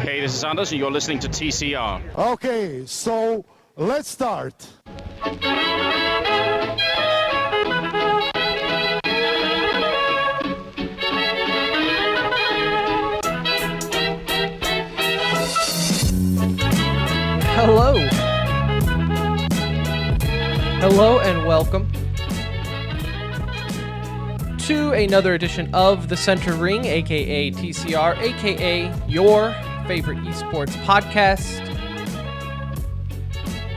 Hey, this is Anders, and you're listening to TCR. Okay, so let's start. Hello. Hello and welcome to another edition of The Center Ring, aka TCR, aka your favorite esports podcast.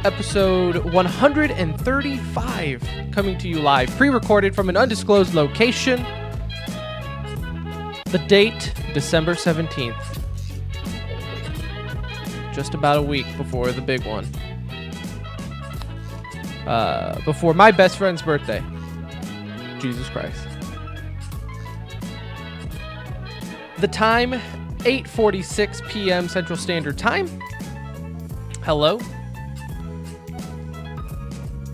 Episode 135 coming to you live, pre-recorded from an undisclosed location. The date, December 17th. Just about a week before the big one. Before my best friend's birthday. Jesus Christ. The time, 8:46 p.m. Central Standard Time. Hello.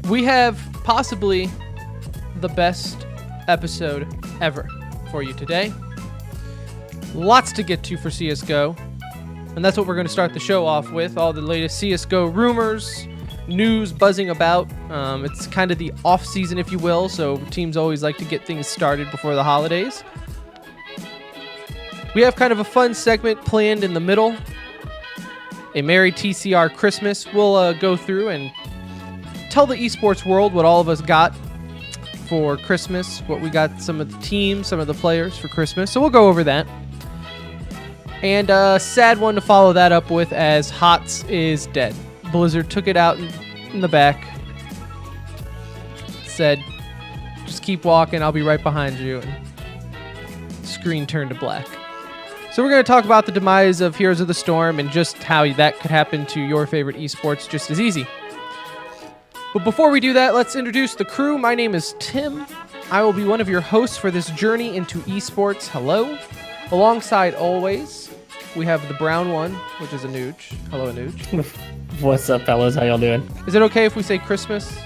We have possibly the best episode ever for you today. Lots to get to for CSGO. And that's what we're going to start the show off with. All the latest CSGO rumors, news buzzing about. It's kind of the off season, if you will. So teams always like to get things started before the holidays. We have kind of a fun segment planned in the middle. A Merry TCR Christmas. We'll go through and tell the esports world what all of us got for Christmas. What we got, some of the teams, some of the players for Christmas. So we'll go over that. And a sad one to follow that up with, as HOTS is dead. Blizzard took it out in the back. Said, just keep walking, I'll be right behind you. And the screen turned to black. So we're going to talk about the demise of Heroes of the Storm and just how that could happen to your favorite esports just as easy. But before we do that, let's introduce the crew. My name is Tim. I will be one of your hosts for this journey into esports. Hello. Alongside always, we have the brown one, which is Anuj. Hello, Anuj. What's up, fellas? How y'all doing? Is it okay if we say Christmas?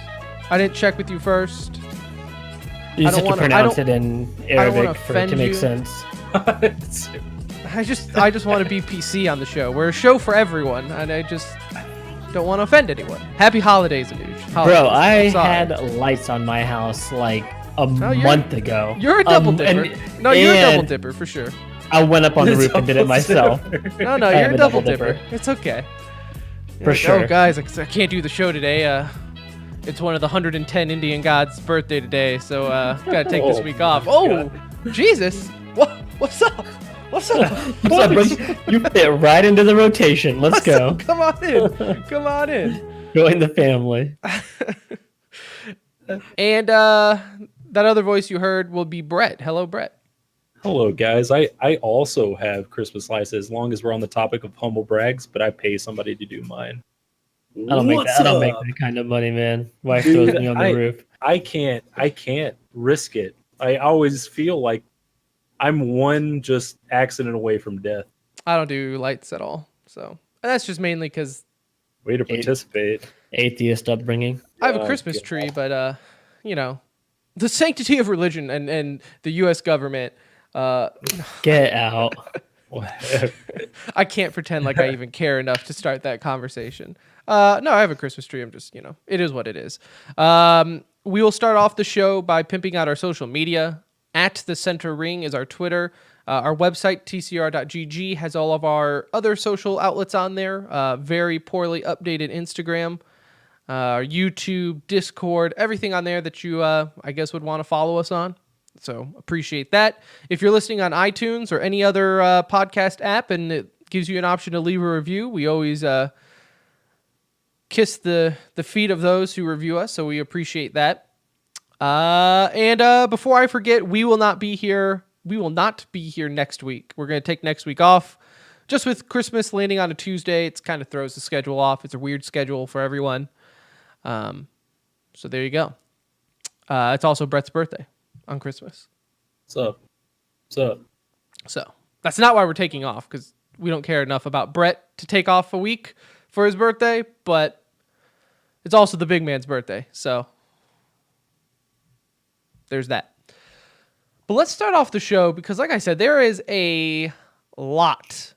I didn't check with you first. You just have to pronounce it in Arabic for it to make sense. I just want to be PC on the show. We're a show for everyone, and I just don't want to offend anyone. Happy holidays, Anuj. Bro, I had lights on my house like a month ago. You're a double dipper. You're a double dipper for sure. I went up on the roof and did it myself. No, you're a double dipper. It's okay. For sure. Oh, guys, I can't do the show today. It's one of the 110 Indian gods' birthday today, so gotta take this week off. Oh, Jesus! What's up? What's up? You fit right into the rotation. Let's go. Come on in. Come on in. Join the family. And that other voice you heard will be Brett. Hello, Brett. Hello, guys. I also have Christmas lights, as long as we're on the topic of humble brags, but I pay somebody to do mine. I don't make that kind of money, man. Wife throws me on the roof. I can't risk it. I always feel like I'm one just accident away from death. I don't do lights at all. So, and that's just mainly because... Way to participate. Atheist upbringing. I have a Christmas tree, but, you know, the sanctity of religion and the U.S. government... Get out. I can't pretend like I even care enough to start that conversation. No, I have a Christmas tree. I'm just, it is what it is. We will start off the show by pimping out our social media. At the Center Ring is our Twitter. Our website, tcr.gg, has all of our other social outlets on there. Very poorly updated Instagram, our YouTube, Discord, everything on there that you, I guess, would want to follow us on. So appreciate that. If you're listening on iTunes or any other podcast app and it gives you an option to leave a review, we always kiss the feet of those who review us, so we appreciate that. And before I forget, we will not be here next week. We're going to take next week off. Just with Christmas landing on a Tuesday, it kind of throws the schedule off. It's a weird schedule for everyone. So there you go. It's also Brett's birthday on Christmas. What's up? So that's not why we're taking off, because we don't care enough about Brett to take off a week for his birthday, but it's also the big man's birthday, so there's that. But let's start off the show because, like I said, there is a lot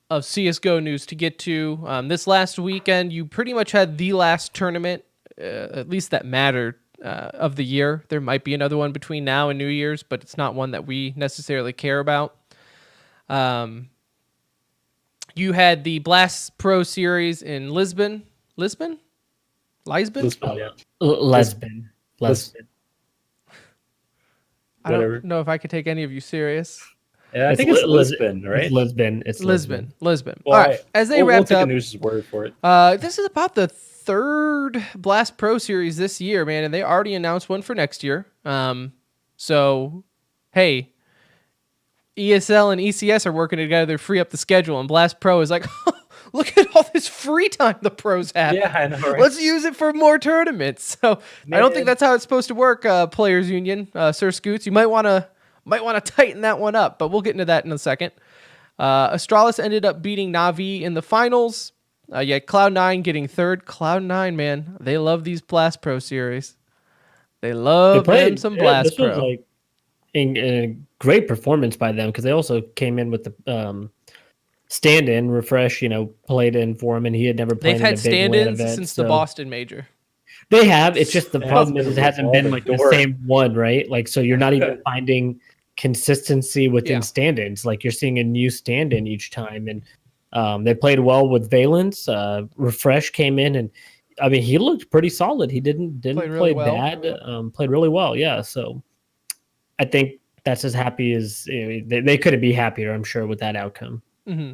of CSGO news to get to. This last weekend, you pretty much had the last tournament, at least that mattered, of the year. There might be another one between now and New Year's, but it's not one that we necessarily care about. You had the Blast Pro Series in Lisbon. Lisbon? Lisbon, yeah. Lesbian. I don't know if I could take any of you serious. Yeah, I think it's Lisbon, right? It's Lisbon. It's Lisbon. Well, All right. As they wrapped we'll up, take a news word for it. This is about the third Blast Pro Series this year, man, and they already announced one for next year. So, hey, ESL and ECS are working together to free up the schedule, and Blast Pro is like, look at all this free time the pros have. Yeah, I know, right? Let's use it for more tournaments. So I don't think that's how it's supposed to work, Players Union, Sir Scoots. You might want to tighten that one up, but we'll get into that in a second. Astralis ended up beating Na'Vi in the finals. Yeah, Cloud9 getting third. Cloud9, man, they love these Blast Pro series. They love them some Blast this Pro. Was like a great performance by them because they also came in with the stand-in. Refresh, played in for him, and he had never played. They've had in a big stand-ins event, since the Boston Major. They have. It's just the problem is it hasn't been like the door. same one, right? Like, so you're not even finding consistency within stand-ins. Like, you're seeing a new stand-in each time, and they played well with Valence. Refresh came in, and I mean, he looked pretty solid. He didn't play bad. Played really well. Yeah. So I think that's as happy as they couldn't be happier, I'm sure, with that outcome. Mm-hmm.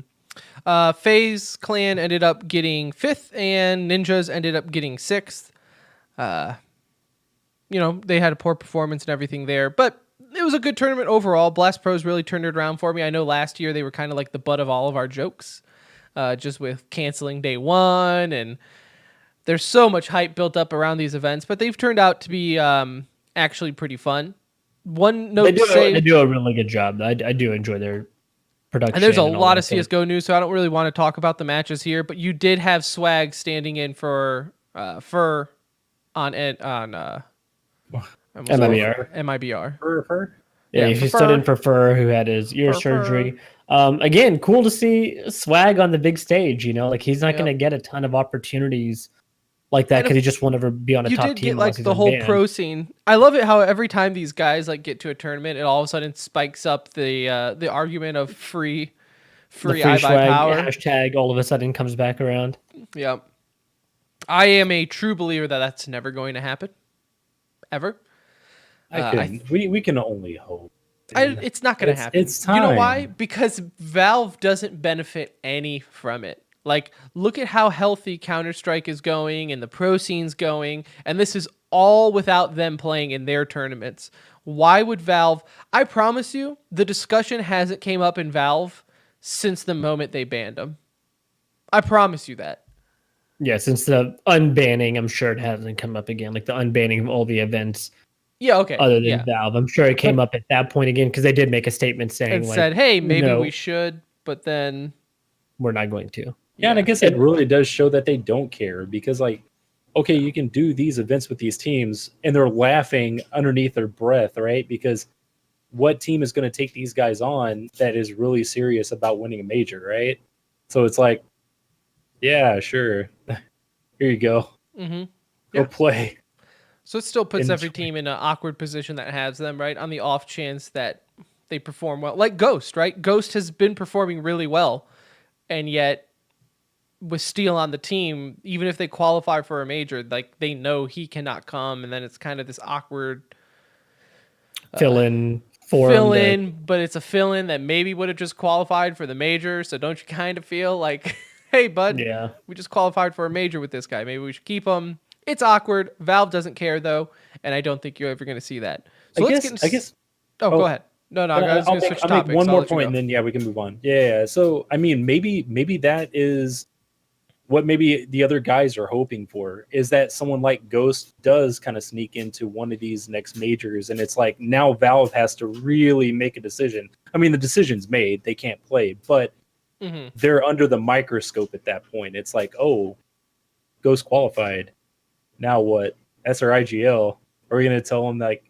FaZe Clan ended up getting 5th, and Ninjas ended up getting 6th. They had a poor performance and everything there, but it was a good tournament overall. Blast Pros really turned it around for me. I know last year they were kind of like the butt of all of our jokes, just with canceling day one, and there's so much hype built up around these events, but they've turned out to be actually pretty fun. One note they do a really good job. I do enjoy their production. And there's a lot of CSGO news, so I don't really want to talk about the matches here, but you did have Swag standing in for Fur on MIBR. Fur? Yeah, he stood in for Fur, who had his ear surgery. Again, cool to see Swag on the big stage. Like, he's not going to get a ton of opportunities like that because he just won't ever be on a top team. You did get like the whole pro scene. I love it how every time these guys like get to a tournament, it all of a sudden spikes up the argument of free free I swag buy power hashtag. All of a sudden comes back around. Yep. I am a true believer that that's never going to happen, ever. We can only hope. It's not going to happen. It's time. You know why? Because Valve doesn't benefit any from it. Like, look at how healthy Counter-Strike is going and the pro scene's going, and this is all without them playing in their tournaments. Why would Valve... I promise you, the discussion hasn't came up in Valve since the moment they banned them. I promise you that. Yeah, since the unbanning, I'm sure it hasn't come up again. Like, the unbanning of all the events. Yeah, okay. Other than Valve. I'm sure it came up at that point again, because they did make a statement saying... And said, hey, maybe we should, but then... We're not going to. Yeah, and I guess it really does show that they don't care because, like, okay, you can do these events with these teams, and they're laughing underneath their breath, right? Because what team is going to take these guys on that is really serious about winning a major, right? So it's like, yeah, sure. Here you go. Mm-hmm. Go play. So it still puts every team in an awkward position that has them, right? On the off chance that they perform well. Like Ghost, right? Ghost has been performing really well, and yet... with Steel on the team, even if they qualify for a major, like they know he cannot come, and then it's kind of this awkward fill-in, but it's a fill-in that maybe would have just qualified for the major. So don't you kind of feel like, hey, bud, we just qualified for a major with this guy. Maybe we should keep him. It's awkward. Valve doesn't care though, and I don't think you're ever going to see that. So I guess. Oh, go ahead. No, I was going to switch topics. I'll make one more point, and then we can move on. Yeah. So I mean, maybe that is. What maybe the other guys are hoping for is that someone like Ghost does kind of sneak into one of these next majors, and it's like now Valve has to really make a decision. I mean, the decision's made; they can't play, but they're under the microscope at that point. It's like, oh, Ghost qualified. Now what? SRIGL? Are we going to tell them like?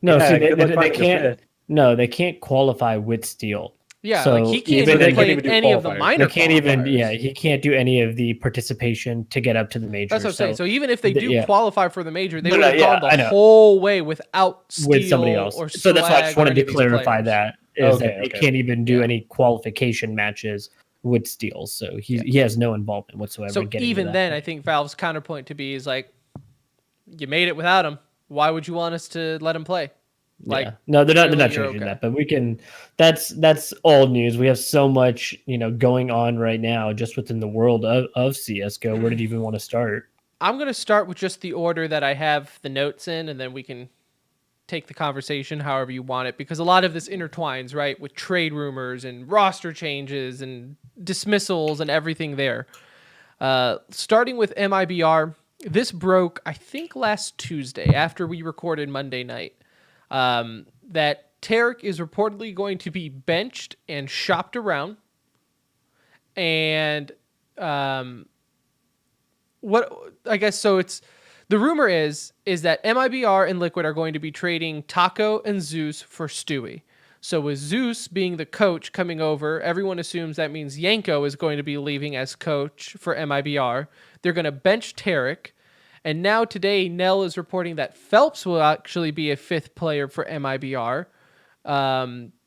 No, see, they can't. No, they can't qualify with Steel. Yeah, So like he can't even even they play can't in even do any of the qualifiers. minor. They can't even, qualifiers. he can't do any of the participation to get up to the major. That's what I'm saying. So even if they do yeah. qualify for the major, they No, would have yeah, gone the I know. whole way without Steel With somebody else. or So that's why I just Swag or wanted any to of these clarify players. that is Okay, that they okay. can't even do Yeah. any qualification matches with Steel. So he has no involvement whatsoever So in getting to even that then, I point. think Valve's counterpoint to be is like, you made it without him. Why would you want us to let him play? Like, yeah. No, they're really, not you're changing okay. that, but we can. That's old news. We have so much going on right now just within the world of CS:GO. Where did you even want to start? I'm going to start with just the order that I have the notes in, and then we can take the conversation however you want it, because a lot of this intertwines, right, with trade rumors and roster changes and dismissals and everything there. Starting with MIBR, this broke, I think, last Tuesday after we recorded Monday night, that Tarek is reportedly going to be benched and shopped around. And what I guess so it's the rumor is that MIBR and Liquid are going to be trading Taco and Zeus for Stewie. So with Zeus being the coach coming over, everyone assumes that means Yanko is going to be leaving as coach for MIBR. They're going to bench Tarek. And now today, Nell is reporting that Phelps will actually be a fifth player for MIBR. 150K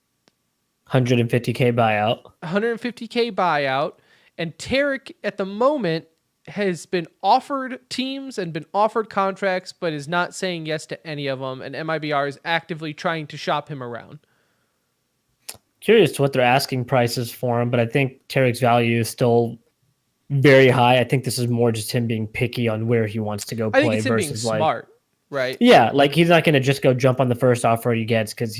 buyout. 150K buyout. And Tarek, at the moment, has been offered teams and been offered contracts, but is not saying yes to any of them. And MIBR is actively trying to shop him around. Curious to what they're asking prices for him, but I think Tarek's value is still very high. I think this is more just him being picky on where he wants to go play I think it's him being versus like smart, right? yeah, like he's not going to just go jump on the first offer he gets because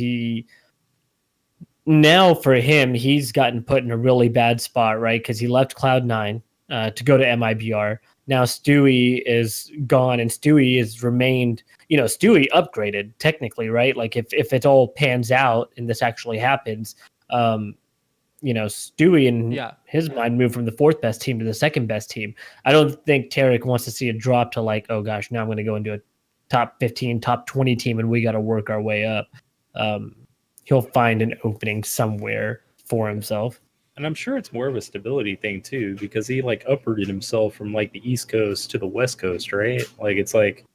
now for him he's gotten put in a really bad spot, right? Because he left Cloud9 to go to MIBR. Now Stewie is gone, and Stewie has remained. Stewie upgraded technically, right? Like if it all pans out and this actually happens, Stewie in his mind moved from the fourth best team to the second best team. I don't think Tarek wants to see a drop to like, oh gosh, now I'm going to go into a top 15, top 20 team, and we got to work our way up. He'll find an opening somewhere for himself. And I'm sure it's more of a stability thing too, because he like uprooted himself from like the East Coast to the West Coast, right? Like it's like,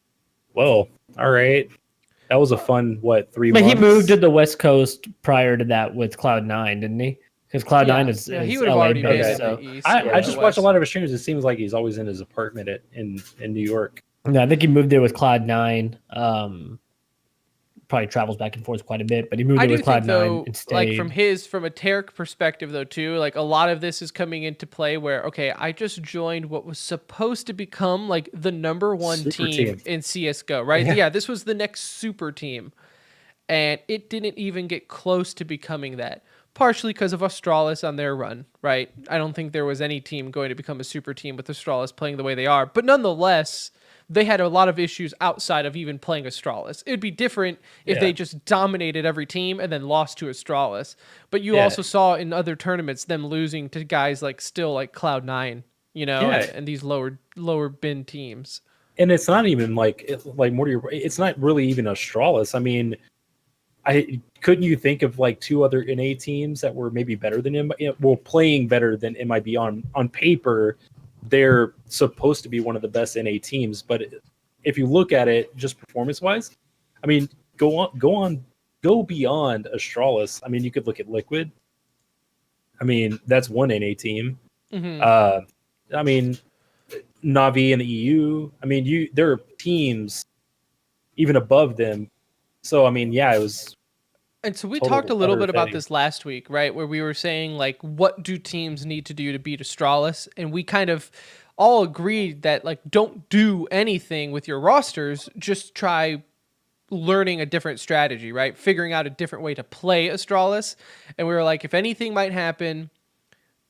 well, all right, that was a fun 3 months. But he moved to the West Coast prior to that with Cloud9, didn't he? Because Cloud9 is he would have LA already based. been So in the East. I just watch West. a lot of his streams. It seems like he's always in his apartment in New York. no, I think he moved there with Cloud9. Probably travels back and forth quite a bit, but he moved I there do with think Cloud9 though, and stayed. like from a Tarek perspective though too, like a lot of this is coming into play where, okay, I just joined what was supposed to become like the number one Super team in CSGO, right? Yeah, this was the next super team. And it didn't even get close to becoming that. Partially because of Astralis on their run, right? I don't think there was any team going to become a super team with Astralis playing the way they are. But nonetheless, they had a lot of issues outside of even playing Astralis. It'd be different if they just dominated every team and then lost to Astralis. But you also saw in other tournaments them losing to guys like still like Cloud9, and these lower bin teams. And it's not even like Morty. It's not really even Astralis. I mean, couldn't you think of like two other NA teams that were maybe better than him? Well, playing better than MIB on paper. They're supposed to be one of the best NA teams, but if you look at it just performance-wise, I mean, go beyond Astralis. I mean, you could look at Liquid. I mean, that's one NA team. Mm-hmm. I mean, Navi and the EU. I mean, there are teams even above them. So I mean, yeah, it was. And so we total talked a little utter bit about thing. this last week, right? Where we were saying, like, what do teams need to do to beat Astralis? And we kind of all agreed that, like, don't do anything with your rosters. Just try learning a different strategy, right? Figuring out a different way to play Astralis. And we were like, if anything might happen,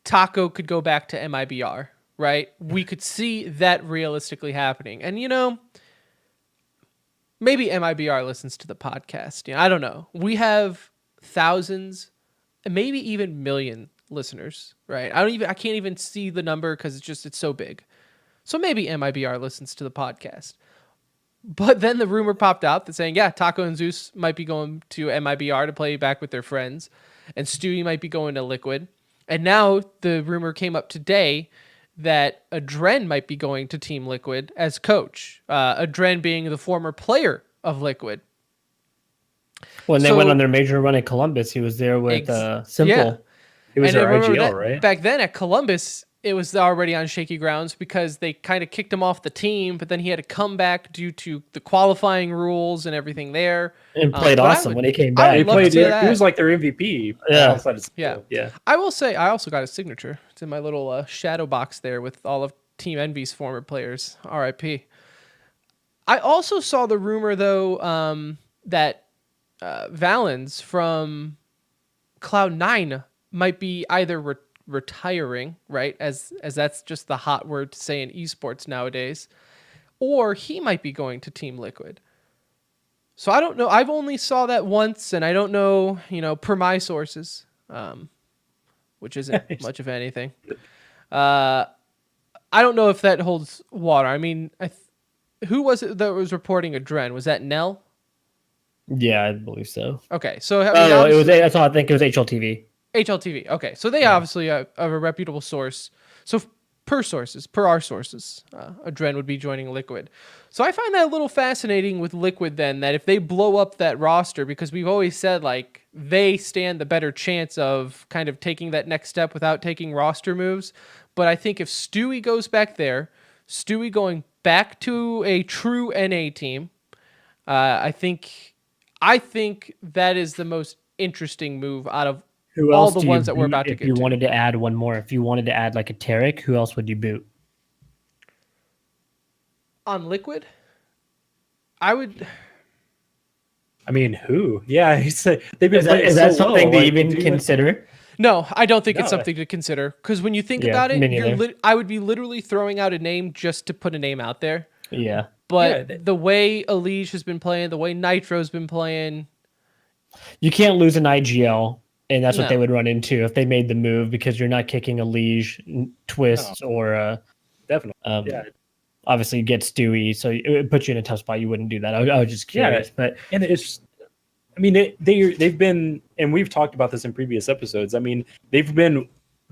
Taco could go back to MIBR, right? We could see that realistically happening. And, maybe MIBR listens to the podcast. I don't know. We have thousands, and maybe even million listeners, right? I can't even see the number because it's so big. So maybe MIBR listens to the podcast. But then the rumor popped out that saying, yeah, Taco and Zeus might be going to MIBR to play back with their friends. and Stewie might be going to Liquid. And now the rumor came up today that Adren might be going to Team Liquid as coach. Adren being the former player of Liquid. When they went on their major run at Columbus, he was there with Simple. Yeah. It was And their I remember IGL, that right? back then at Columbus, it was already on shaky grounds because they kind of kicked him off the team, but then he had to come back due to the qualifying rules and everything there. And played But awesome when he came I back. would He love to played. see that. He was like their MVP. Yeah. Outside of Yeah. skill. Yeah. I will say I also got his signature. It's in my little shadow box there with all of Team Envy's former players. RIP. I also saw the rumor though that Valens from Cloud9 might be either retiring, right? As that's just the hot word to say in esports nowadays, or he might be going to Team Liquid. So I don't know. I've only saw that once, and I don't know, per my sources, which isn't much of anything. I don't know if that holds water. I mean, who was it that was reporting Adren? Was that Nell? Yeah, I believe so. Okay, so It was. I think it was HLTV. HLTV. Okay, so they obviously have a reputable source. So per our sources, Adren would be joining Liquid. So I find that a little fascinating with Liquid then, that if they blow up that roster, because we've always said like they stand the better chance of kind of taking that next step without taking roster moves. But I think if Stewie goes back there, Stewie going back to a true NA team, I think that is the most interesting move out of Who all else the do ones you that we're boot about to if get you to. wanted to add one more? If you wanted to add like a Tarek, who else would you boot? On Liquid, I would. I mean, who? Yeah, he said they've been Is playing that so something low. to Like, even do you- consider? No, I don't think it's No. something to consider. Because when you think Yeah, about it, me neither. I would be literally throwing out a name just to put a name out there. Yeah. But Yeah, the way Elige has been playing, the way Nitro's been playing, You can't lose an IGL, and that's what No. they would run into if they made the move, because you're not kicking a Liege, Twist, or Definitely. um, Yeah. obviously you get Stewie, so it would put you in a tough spot. You wouldn't do that. I was just curious, but And it's, I mean, they've been, and we've talked about this in previous episodes. I mean, they've been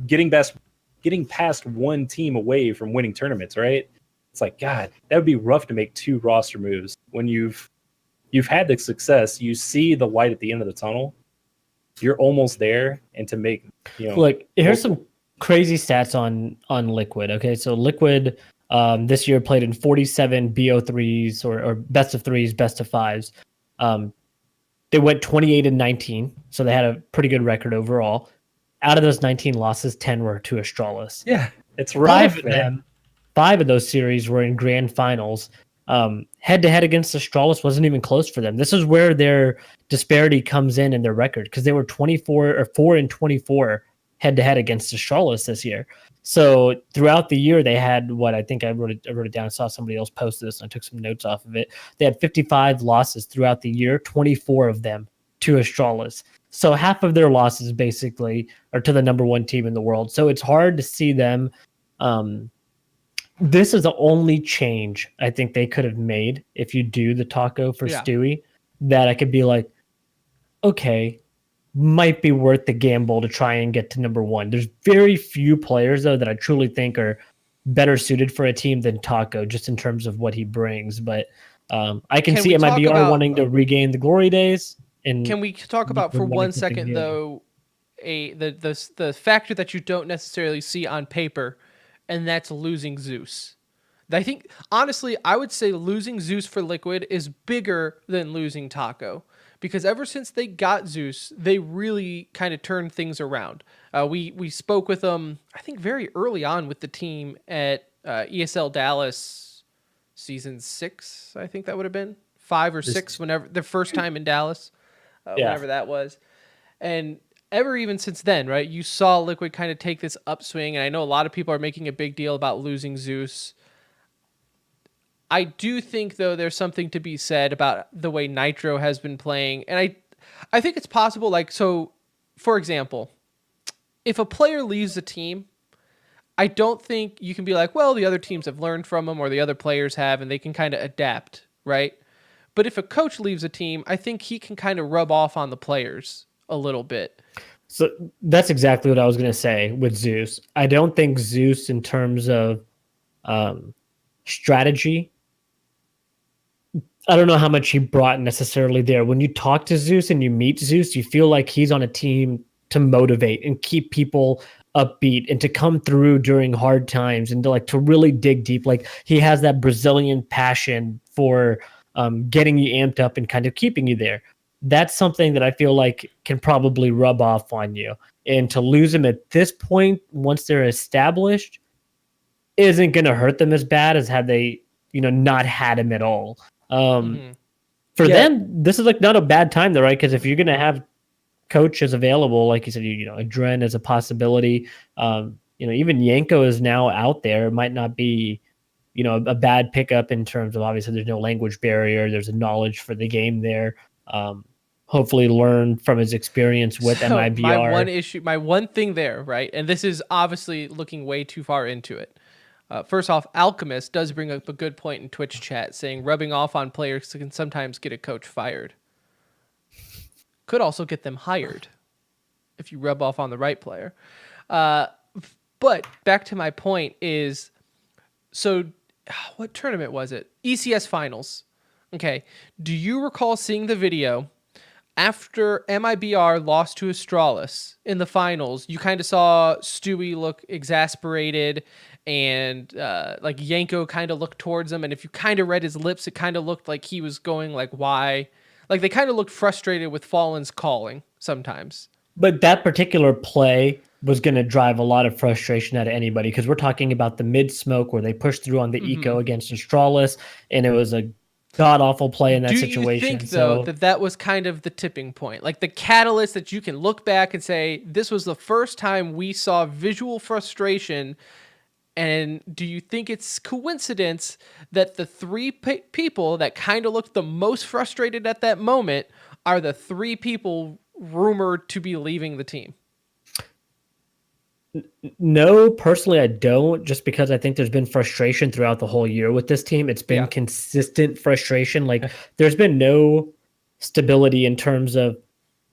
getting past one team away from winning tournaments, right? It's like, God, that would be rough to make two roster moves when you've had the success. You see the light at the end of the tunnel. You're almost there, and to make look, here's some crazy stats on Liquid. Okay, so Liquid this year played in 47 BO3s or best of threes, best of fives. They went 28-19, so they had a pretty good record overall. Out of those 19 losses, 10 were to Astralis. Yeah, it's rough, man. 5 of those series were in grand finals. Head to head against Astralis wasn't even close for them. This is where their disparity comes in their record, because they were 4-24 head to head against Astralis this year. So throughout the year, they had what I think I wrote it down. I saw somebody else post this, and I took some notes off of it. They had 55 losses throughout the year, 24 of them to Astralis. So half of their losses basically are to the number one team in the world. So it's hard to see them. This is the only change I think they could have made if you do the taco for Stewie, that I could be like, okay, might be worth the gamble to try and get to number one. There's very few players, though, that I truly think are better suited for a team than Taco, just in terms of what he brings. But I can see MIBR wanting to regain the glory days. And can we talk about for 1 second, though, the factor that you don't necessarily see on paper, and that's losing Zeus. I think, honestly, I would say losing Zeus for Liquid is bigger than losing Taco. Because ever since they got Zeus, they really kind of turned things around. We spoke with them, I think, very early on with the team at ESL Dallas season 6. I think that would have been 5 or 6, whenever the first time in Dallas, whenever that was. And even since then, right, you saw Liquid kind of take this upswing. And I know a lot of people are making a big deal about losing Zeus. I do think, though, there's something to be said about the way Nitro has been playing. And I think it's possible, like, so, for example, if a player leaves a team, I don't think you can be like, well, the other teams have learned from them, or the other players have, and they can kind of adapt, right? But if a coach leaves a team, I think he can kind of rub off on the players a little bit. So that's exactly what I was going to say with Zeus. I don't think Zeus, in terms of strategy, I don't know how much he brought necessarily there. When you talk to Zeus and you meet Zeus, you feel like he's on a team to motivate and keep people upbeat and to come through during hard times and to really dig deep. Like he has that Brazilian passion for getting you amped up and kind of keeping you there. That's something that I feel like can probably rub off on you. And to lose them at this point, once they're established, isn't going to hurt them as bad as had they, not had him at all. For them, this is like not a bad time though, right? Because if you're going to have coaches available, like you said, Adren is a possibility. Even Yanko is now out there. It might not be, a bad pickup in terms of, obviously there's no language barrier. There's a knowledge for the game there. Hopefully learn from his experience with MIBR. My one thing there, right? And this is obviously looking way too far into it. First off, Alchemist does bring up a good point in Twitch chat, saying rubbing off on players can sometimes get a coach fired. Could also get them hired if you rub off on the right player. But back to my point is, so what tournament was it? ECS Finals. Okay. Do you recall seeing the video after MIBR lost to Astralis in the finals? You kind of saw Stewie look exasperated and like Yanko kind of looked towards him. And if you kind of read his lips, it kind of looked like he was going like, why? Like they kind of looked frustrated with Fallen's calling sometimes. But that particular play was going to drive a lot of frustration out of anybody, because we're talking about the mid smoke where they pushed through on the eco against Astralis, and it was a god-awful play in that situation. Do you think, though, that was kind of the tipping point? Like the catalyst that you can look back and say, this was the first time we saw visual frustration. And do you think it's coincidence that the three people that kind of looked the most frustrated at that moment are the three people rumored to be leaving the team? No, personally, I don't, just because I think there's been frustration throughout the whole year with this team. It's been consistent frustration. Like there's been no stability in terms of,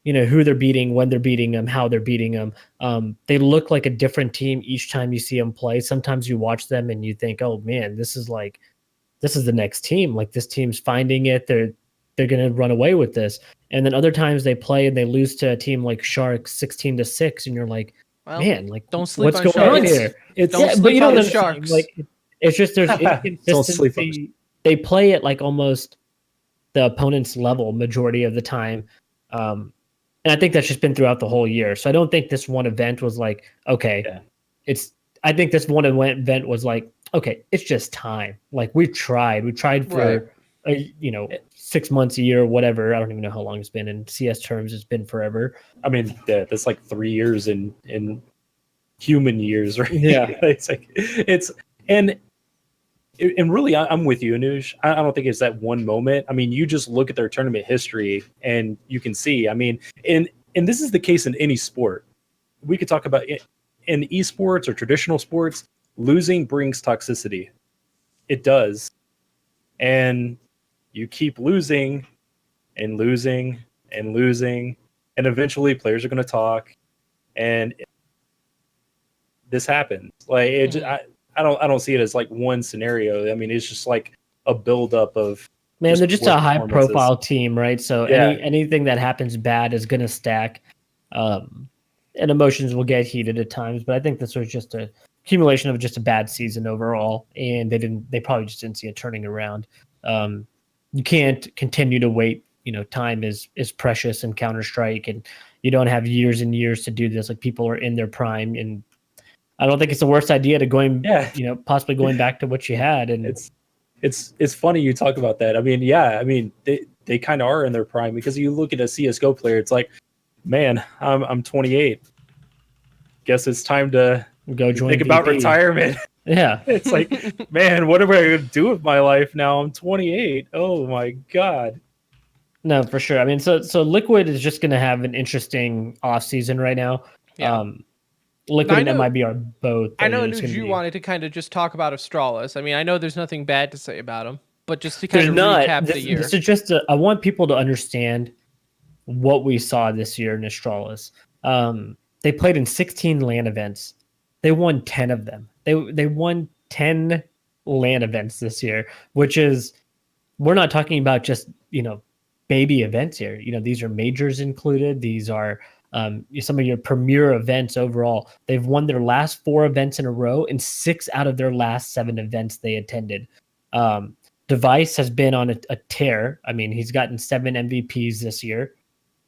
who they're beating, when they're beating them, how they're beating them. They look like a different team each time you see them play. Sometimes you watch them and you think, oh man, this is the next team. Like this team's finding it. They're going to run away with this. And then other times they play and they lose to a team like Sharks 16-6. And you're like, well, man, like don't sleep what's on going Sharks. on here? Don't sleep on the Sharks. Like it's just there's inconsistency. They play at like almost the opponent's level majority of the time. And I think that's just been throughout the whole year. So I don't think this one event was like, okay, I think this one event was like, okay, it's just time. Like we tried for, 6 months, a year, whatever. I don't even know how long it's been in CS terms. It's been forever. I mean, that's like 3 years in human years, right? Yeah. And really, I'm with you, Anuj. I don't think it's that one moment. I mean, you just look at their tournament history and you can see, I mean, and this is the case in any sport. We could talk about it in esports or traditional sports. Losing brings toxicity. It does. And you keep losing and losing and losing. And eventually players are going to talk. And this happens. Like, I don't see it as like one scenario. I mean, it's just like a buildup of. Man, they're just a high profile team, right? So anything that happens bad is going to stack. And emotions will get heated at times, but I think this was just a accumulation of just a bad season overall. And they probably just didn't see it turning around. You can't continue to wait. Time is precious in Counter-Strike, and you don't have years and years to do this. Like people are in their prime, and I don't think it's the worst idea to possibly going back to what you had. And it's funny you talk about that. I mean, they kind of are in their prime, because you look at a CSGO player, it's like, man, I'm 28. Guess it's time to go join think about retirement. Yeah. It's like, man, what am I going to do with my life now? I'm 28. Oh my God. No, for sure. I mean, so Liquid is just going to have an interesting off season right now. Yeah. Liquid and MIB are both. I know you wanted to kind of just talk about Astralis. I mean, I know there's nothing bad to say about them, but just to kind of recap the year. This is just I want people to understand what we saw this year in Astralis. They played in 16 LAN events. They won 10 of them. They won 10 LAN events this year, which is, we're not talking about just, baby events here. These are majors included. These are some of your premier events overall. They've won their last 4 events in a row, and 6 out of their last 7 events they attended. Device has been on a tear. I mean, he's gotten 7 MVPs this year,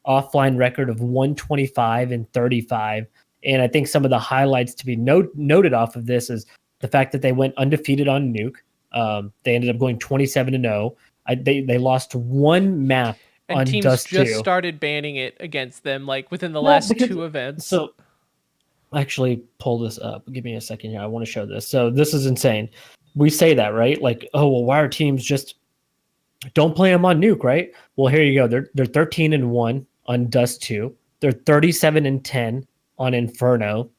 offline record of 125 and 35. And I think some of the highlights to be noted off of this is the fact that they went undefeated on Nuke. They ended up going 27-0. They lost 1 map and on teams Dust just 2. started banning it against them like within the last 2 events. So actually pull this up. Give me a second here. I want to show this. So this is insane. We say that, right? Like, oh, well, why are teams just don't play them on Nuke, right? Well, here you go. They're 13-1 on Dust 2. They're 37-10 on Inferno.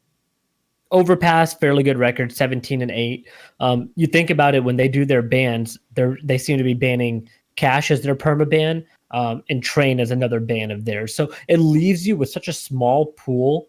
Overpass, fairly good record, 17-8. You think about it, when they do their bans, they seem to be banning Cash as their perma ban, and Train as another ban of theirs. So it leaves you with such a small pool.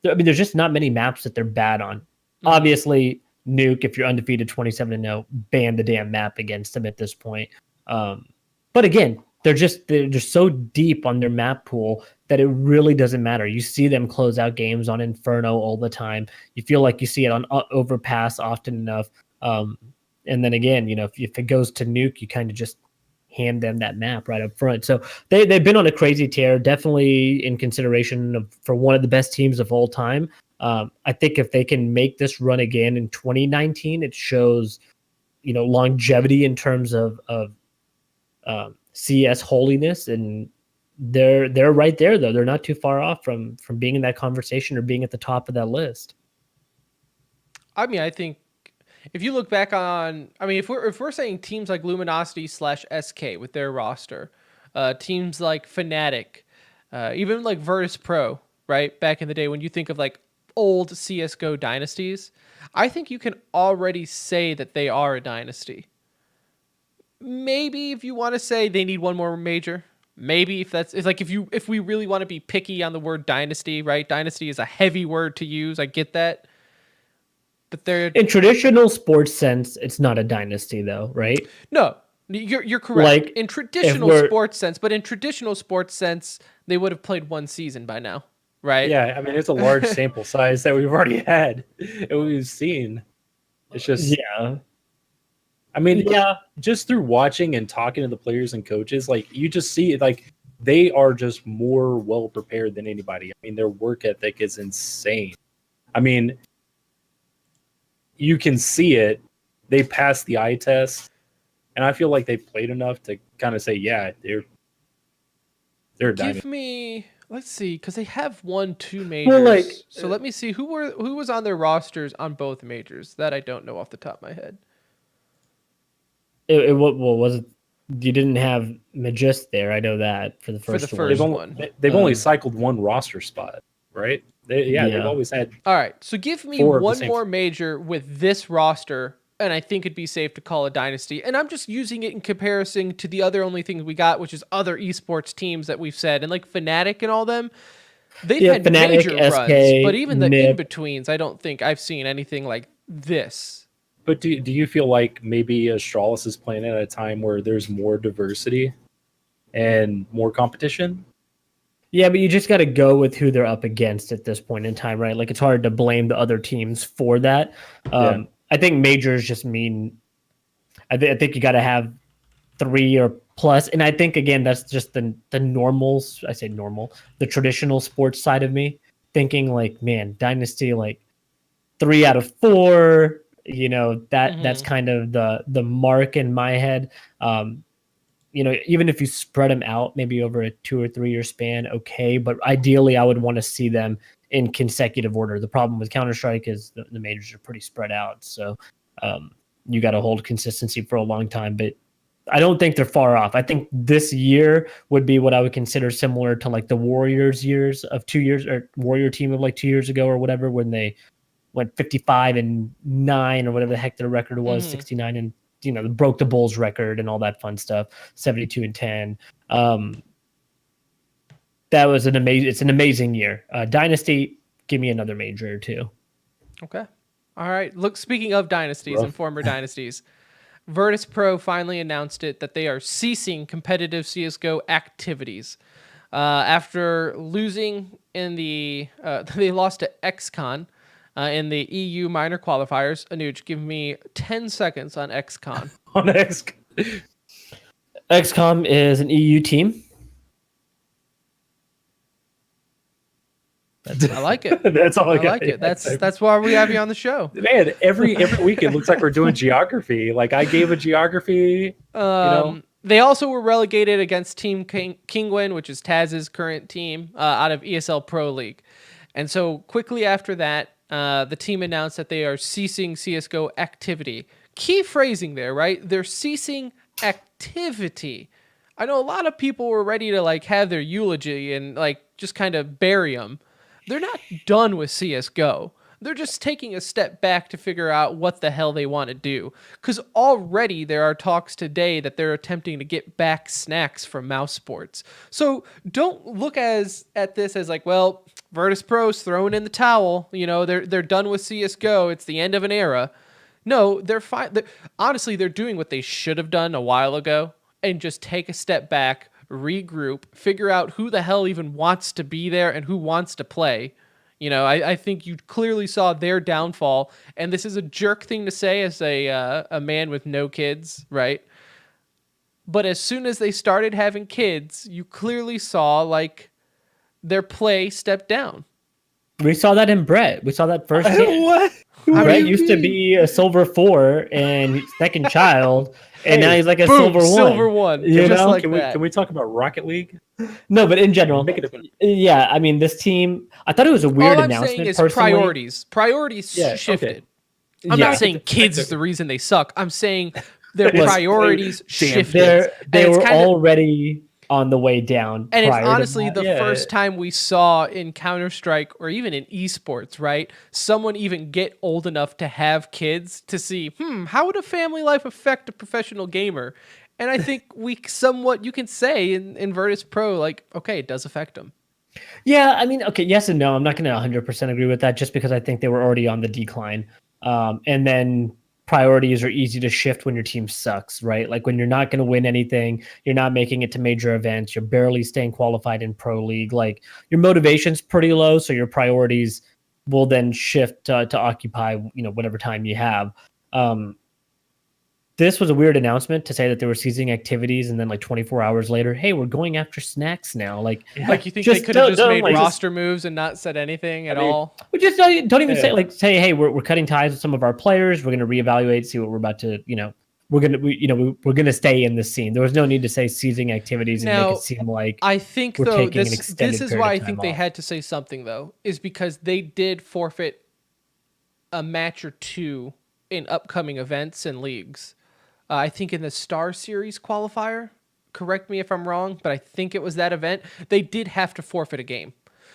I mean, there's just not many maps that they're bad on. Mm-hmm. Obviously, Nuke, if you're undefeated 27-0, ban the damn map against them at this point. But again, they're just so deep on their map pool that it really doesn't matter. You see them close out games on Inferno all the time. You feel like you see it on Overpass often enough. And then again, if it goes to Nuke, you kind of just hand them that map right up front. So they've been on a crazy tear, definitely in consideration for one of the best teams of all time. I think if they can make this run again in 2019, it shows, longevity in terms of CS holiness, and they're right there though. They're not too far off from being in that conversation or being at the top of that list. I mean, I think if you look back on, if we're saying teams like Luminosity /SK with their roster, teams like Fnatic, even like Virtus Pro, right? Back in the day, when you think of like old CSGO dynasties, I think you can already say that they are a dynasty. Maybe if you want to say they need one more major, maybe if we really want to be picky on the word dynasty, right? Dynasty is a heavy word to use. I get that. But they're in traditional sports sense, it's not a dynasty though, right? No, you're correct. Like, in traditional sports sense, but in traditional sports sense, they would have played 1 season by now, right? Yeah, I mean, it's a large sample size that we've already had and we've seen. It's just I mean, just through watching and talking to the players and coaches, like you just see it, like they are just more well prepared than anybody. I mean, their work ethic is insane. I mean, you can see it. They passed the eye test, and I feel like they played enough to kind of say, yeah, they're Give me, let's see, because they have won 2 majors. So let me see who was on their rosters on both majors. That I don't know off the top of my head. What was it? You didn't have Magist there. I know that for the first one. They've only cycled 1 roster spot, right? They've always had. All right, so give me 1 more major with this roster, and I think it'd be safe to call a dynasty. And I'm just using it in comparison to the other only things we got, which is other esports teams that we've said, and like Fnatic and all them. They've had Fnatic, major runs, but even the in-betweens, I don't think I've seen anything like this. But do you feel like maybe Astralis is playing at a time where there's more diversity and more competition? Yeah, but you just got to go with who they're up against at this point in time, right? Like, it's hard to blame the other teams for that. I think majors just mean, I think you got to have 3 or plus. And I think, again, that's just the normals. I say normal, the traditional sports side of me thinking like, man, dynasty, like 3 out of 4, that's kind of the mark in my head. Even if you spread them out maybe over a 2 or 3 year span, okay. But ideally, I would want to see them in consecutive order. The problem with Counter-Strike is the majors are pretty spread out. So you got to hold consistency for a long time. But I don't think they're far off. I think this year would be what I would consider similar to like the Warriors years of 2 years, or Warrior team of like 2 years ago or whatever, when they went 55-9 or whatever the heck their record was, 69 and they broke the Bulls record and all that fun stuff, 72-10. that was it's an amazing year. Dynasty, give me another major or two. Okay. All right. Look, speaking of dynasties and former dynasties, Virtus Pro finally announced that they are ceasing competitive CSGO activities. After losing in the, they lost to XCon in the EU minor qualifiers. Anuj, give me 10 seconds on XCon. On XCOM is an EU team. I like it. That's all I got. like it. That's why we have you on the show. Man, every week it looks like we're doing geography. Like I gave a geography. They also were relegated against Team Kingwin, which is Taz's current team, out of ESL Pro League. And so quickly after that, the team announced that they are ceasing CSGO activity. Key phrasing there, right? They're ceasing activity. I know a lot of people were ready to like have their eulogy and like just kind of bury them. They're not done with CSGO. They're just taking a step back to figure out what the hell they want to do. Because already there are talks today that they're attempting to get back snacks from Mouse Sports. So don't look at this as like, well, Virtus Pro's throwing in the towel. You know, they're done with CSGO. It's the end of an era. No, they're fine. Honestly, they're doing what they should have done a while ago and just take a step back, regroup, figure out who the hell even wants to be there and who wants to play. You know, I think you clearly saw their downfall, and this is a jerk thing to say as a man with no kids, right? But as soon as they started having kids, you clearly saw like their play step down. We saw that in Brett. We saw that first. What? Brett used to be a silver 4 and second child, and now he's like a silver 1. Silver 1. You just know? like Can that. we talk about Rocket League? No, but in general, Make it a minute. yeah. I mean, this team. I thought it was a weird All I'm announcement. saying is personally. priorities shifted. Okay. I'm Yeah. not saying kids is the reason they suck. I'm saying their priorities shifted. They And it's were kinda- already on the way down. And it's prior to honestly that. the first time we saw in Counter-Strike or even in esports, right? Someone even get old enough to have kids to see, how would a family life affect a professional gamer? And I think you can say in Virtus Pro, like, okay, it does affect them. Yeah, I mean, okay, yes and no. I'm not going to 100% agree with that just because I think they were already on the decline. And then priorities are easy to shift when your team sucks, right? Like when you're not going to win anything, you're not making it to major events, you're barely staying qualified in Pro League, like your motivation's pretty low, so your priorities will then shift to occupy, whatever time you have. This was a weird announcement to say that they were ceasing activities, and then like 24 hours later, hey, we're going after snacks now. Like Like you think just they could have just don't, made like, roster moves and not said anything at all? we just don't even say, hey, we're cutting ties with some of our players. We're going to reevaluate, see what we're about to, we're going to stay in this scene. There was no need to say ceasing activities and Now, make it seem like I think we're though taking an this extended is period why I of time think they off. had to say something though, is because they did forfeit a match or two in upcoming events and leagues. I think in the Star Series qualifier, correct me if I'm wrong, but I think it was that event, they did have to forfeit a game.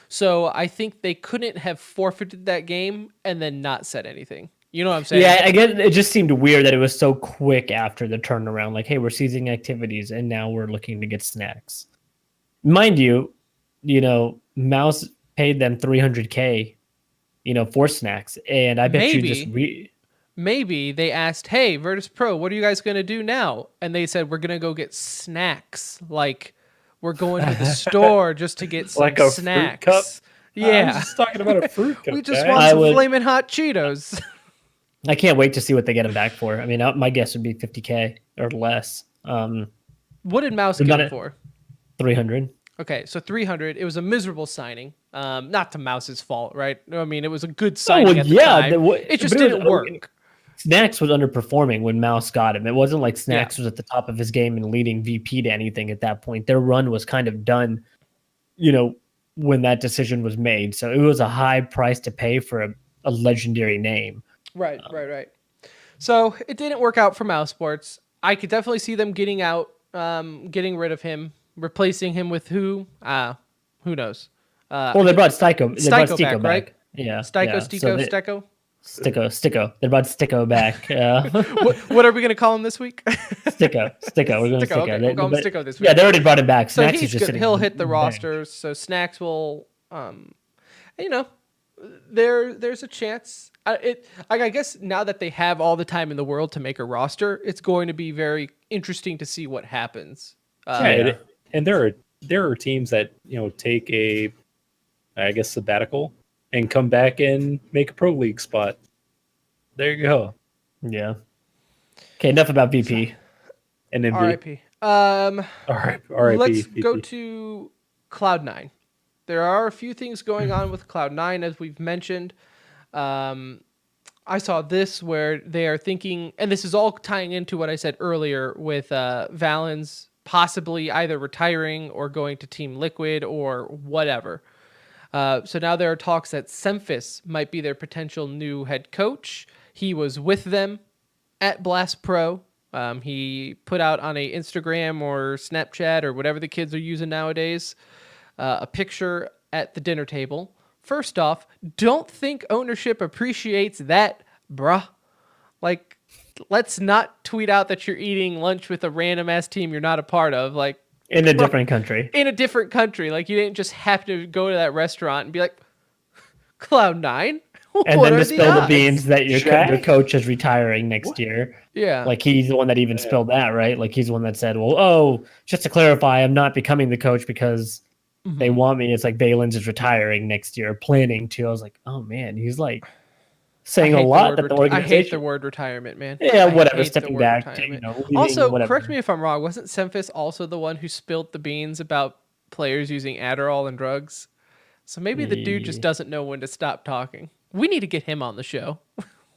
So I think they couldn't have forfeited that game and then not said anything. You know what I'm saying? Yeah, I guess it just seemed weird that it was so quick after the turnaround. Like, hey, we're ceasing activities and now we're looking to get snacks. Mind you, Mouse paid them $300K, for snacks, and I bet you just Maybe they asked, hey, Virtus Pro, what are you guys going to do now? And they said, we're going to go get snacks. Like, we're going to the store just to get some Like a snacks. fruit cup? Yeah. I'm just talking about a fruit cup. We just guys. want some flaming hot Cheetos. I can't wait to see what they get him back for. I mean, my guess would be $50K or less. What did Mouse get him for? 300. Okay, so 300. It was a miserable signing. Not to Mouse's fault, right? I mean, it was a good signing at the time. It just didn't work. Snacks was underperforming when Mouse got him. It wasn't like Snacks was at the top of his game and leading VP to anything at that point. Their run was kind of done, when that decision was made. So it was a high price to pay for a legendary name. Right. So it didn't work out for Mouse Sports. I could definitely see them getting getting rid of him, replacing him with who? Who knows? Well, they brought Styko. They brought Styko back, right? Yeah. Styko, yeah. Steko. Sticko. They're about Sticko back. What are we gonna call him this week? Sticko. We're going Sticko. Sticko. Okay, we'll call him Sticko this week. Yeah, they already brought him back. So Snacks he's is just good. sitting He'll on hit the bench. rosters. So Snacks will, you know, there's a chance. I guess now that they have all the time in the world to make a roster, it's going to be very interesting to see what happens. And there are teams that take a, I guess, sabbatical and come back and make a pro league spot. There you go. Yeah. Okay, enough about VP. And then RIP. RIP. Let's go to Cloud9. There are a few things going on with Cloud9, as we've mentioned. I saw this where they are thinking, and this is all tying into what I said earlier with Valens possibly either retiring or going to Team Liquid or whatever. So now there are talks that Semphis might be their potential new head coach. He was with them at Blast Pro. He put out on a Instagram or Snapchat or whatever the kids are using nowadays, a picture at the dinner table. First off, don't think ownership appreciates that, bruh. Like, let's not tweet out that you're eating lunch with a random ass team you're not a part of. Like, in a different country. In a different country. Like, you didn't just have to go to that restaurant and be like, Cloud9? And then to spill the beans that your coach is retiring next year. Yeah. Like, he's the one that even spilled that, right? Like, he's the one that said, well, just to clarify, I'm not becoming the coach because they want me. It's like Valens is retiring next year, planning to. I was like, oh, man. He's like saying a lot that the organization. I hate the word retirement, man. Yeah, whatever. Stepping back. Leaving, also, whatever. correct me if I'm wrong. Wasn't Semphis also the one who spilled the beans about players using Adderall and drugs? So maybe the dude just doesn't know when to stop talking. We need to get him on the show.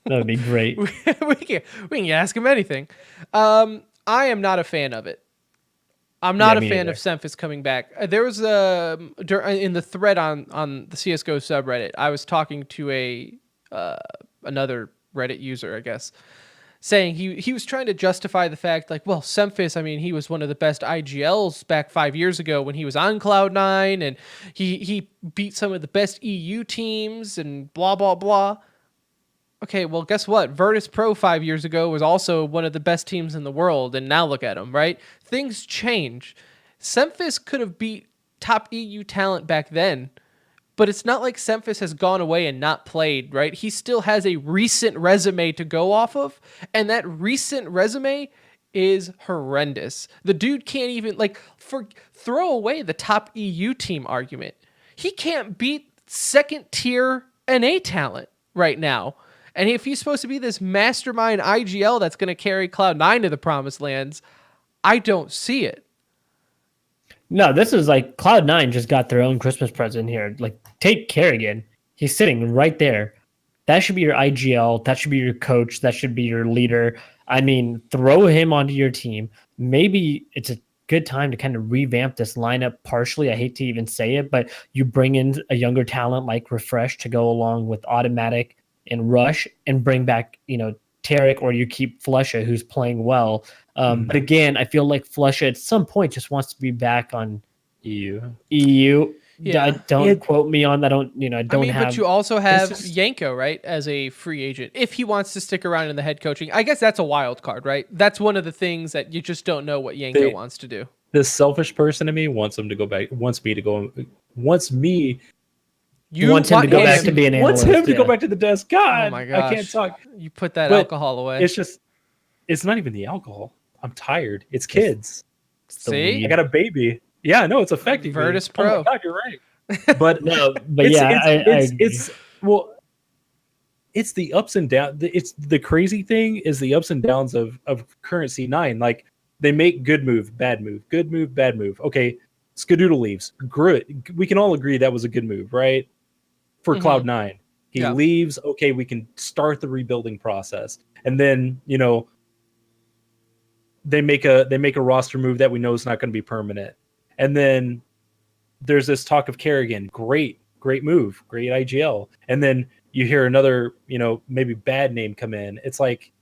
That would be great. we can ask him anything. I am not a fan of it. I'm not a fan of Semphis coming back. There was in the thread on the CSGO subreddit, I was talking to another Reddit user, I guess, saying he was trying to justify the fact, like, well, Semphis, I mean, he was one of the best IGLs back 5 years ago when he was on Cloud9, and he beat some of the best EU teams and blah, blah, blah. Okay, well, guess what? Virtus Pro 5 years ago was also one of the best teams in the world, and now look at him, right? Things change. Semphis could have beat top EU talent back then, but it's not like Semphis has gone away and not played, right? He still has a recent resume to go off of, and that recent resume is horrendous. The dude can't even, throw away the top EU team argument. He can't beat second-tier NA talent right now. And if he's supposed to be this mastermind IGL that's going to carry Cloud9 to the promised lands, I don't see it. No, this is like Cloud9 just got their own Christmas present here. Like, take Kerrigan. He's sitting right there. That should be your IGL. That should be your coach. That should be your leader. I mean, throw him onto your team. Maybe it's a good time to kind of revamp this lineup partially. I hate to even say it, but you bring in a younger talent like Refresh to go along with Automatic and Rush and bring back, Tarek, or you keep Flusha, who's playing well. But again, I feel like Flusha at some point just wants to be back on EU. Yeah. Don't quote me on that. But you also have Yanko, right, as a free agent. If he wants to stick around in the head coaching, I guess that's a wild card, right? That's one of the things that you just don't know what Yanko wants to do. The selfish person in me wants him to go back. You want him to go back to being an analyst. Wants him to go back to the desk. God, oh my gosh. I can't talk. You put that alcohol away. It's not even the alcohol. I'm tired. It's kids. See? I got a baby. Yeah, no, it's affecting Virtus me. Pro. Oh my God, you're right. But it's the ups and downs. It's the crazy thing is the ups and downs of current C9. Like, they make good move, bad move, good move, bad move. Okay, Skadoodle leaves. Good. We can all agree that was a good move, right? For Cloud9. He leaves. Okay, we can start the rebuilding process. And then, they make a roster move that we know is not going to be permanent. And then there's this talk of Kerrigan. Great move, great IGL. And then you hear another, maybe bad name come in. It's like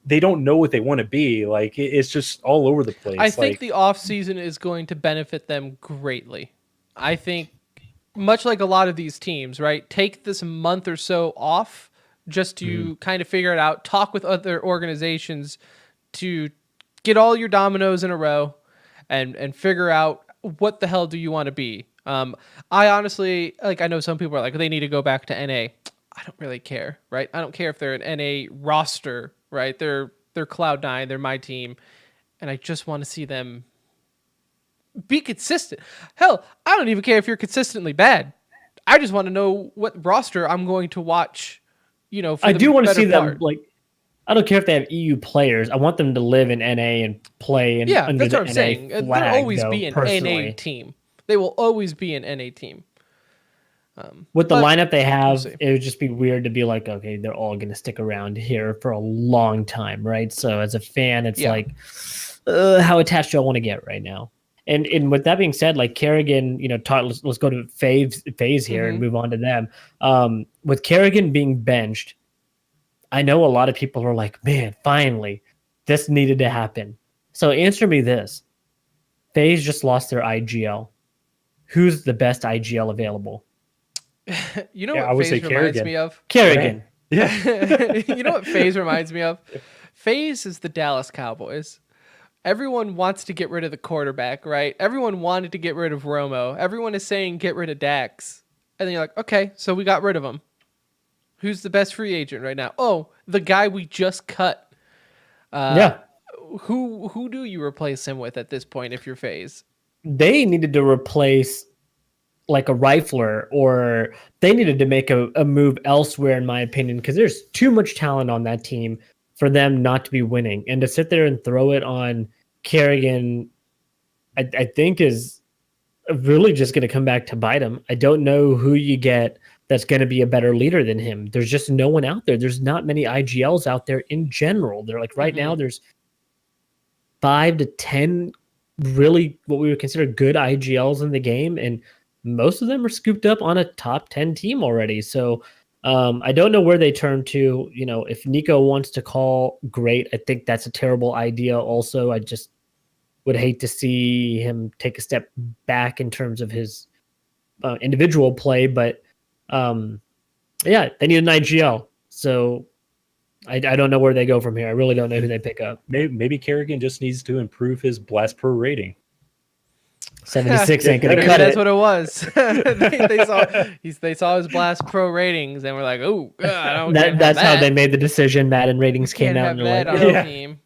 they don't know what they want to be. Like, it's just all over the place. I think the off season is going to benefit them greatly. I think much like a lot of these teams, right? Take this month or so off, just to kind of figure it out, talk with other organizations to get all your dominoes in a row and figure out what the hell do you want to be. I honestly, like, I know some people are like, they need to go back to NA. I don't really care, right? I don't care if they're an NA roster, right? They're Cloud9, they're my team, and I just want to see them be consistent. Hell, I don't even care if you're consistently bad. I just want to know what roster I'm going to watch, for I do want to see part. them, like, I don't care if they have EU players. I want them to live in NA and play under that's the what I'm NA saying. flag, They'll always though, be an personally. NA team. They will always be an NA team. With the lineup they have, see. it would just be weird to be like, okay, they're all going to stick around here for a long time, right? So as a fan, it's like, how attached do I want to get right now? And with that being said, like Kerrigan, let's go to FaZe here and move on to them. With Kerrigan being benched, I know a lot of people are like, man, finally, this needed to happen. So answer me this. FaZe just lost their IGL. Who's the best IGL available? You know what FaZe reminds me of? Kerrigan. Yeah. You know what FaZe reminds me of? FaZe is the Dallas Cowboys. Everyone wants to get rid of the quarterback, right? Everyone wanted to get rid of Romo. Everyone is saying get rid of Dax. And then you're like, okay, so we got rid of him. Who's the best free agent right now? Oh, the guy we just cut. Yeah. Who do you replace him with at this point if you're FaZe? They needed to replace like a rifler, or they needed to make a move elsewhere, in my opinion, because there's too much talent on that team for them not to be winning. And to sit there and throw it on Kerrigan, I think is really just going to come back to bite him. I don't know who you get that's going to be a better leader than him. There's just no one out there. There's not many IGLs out there in general. They're like right now there's 5 to 10 really what we would consider good IGLs in the game, and most of them are scooped up on a top 10 team already. So I don't know where they turn to. If Nico wants to call, great. I think that's a terrible idea. Also, I just would hate to see him take a step back in terms of his individual play. But yeah, they need an IGL. So I don't know where they go from here. I really don't know who they pick up. Maybe Kerrigan just needs to improve his Blast Pro rating. 76 ain't gonna Maybe cut that's it. what it was. they saw his Blast Pro ratings and were like, "Oh, that's how they made the decision. Madden ratings came out, and they're that like, on the team."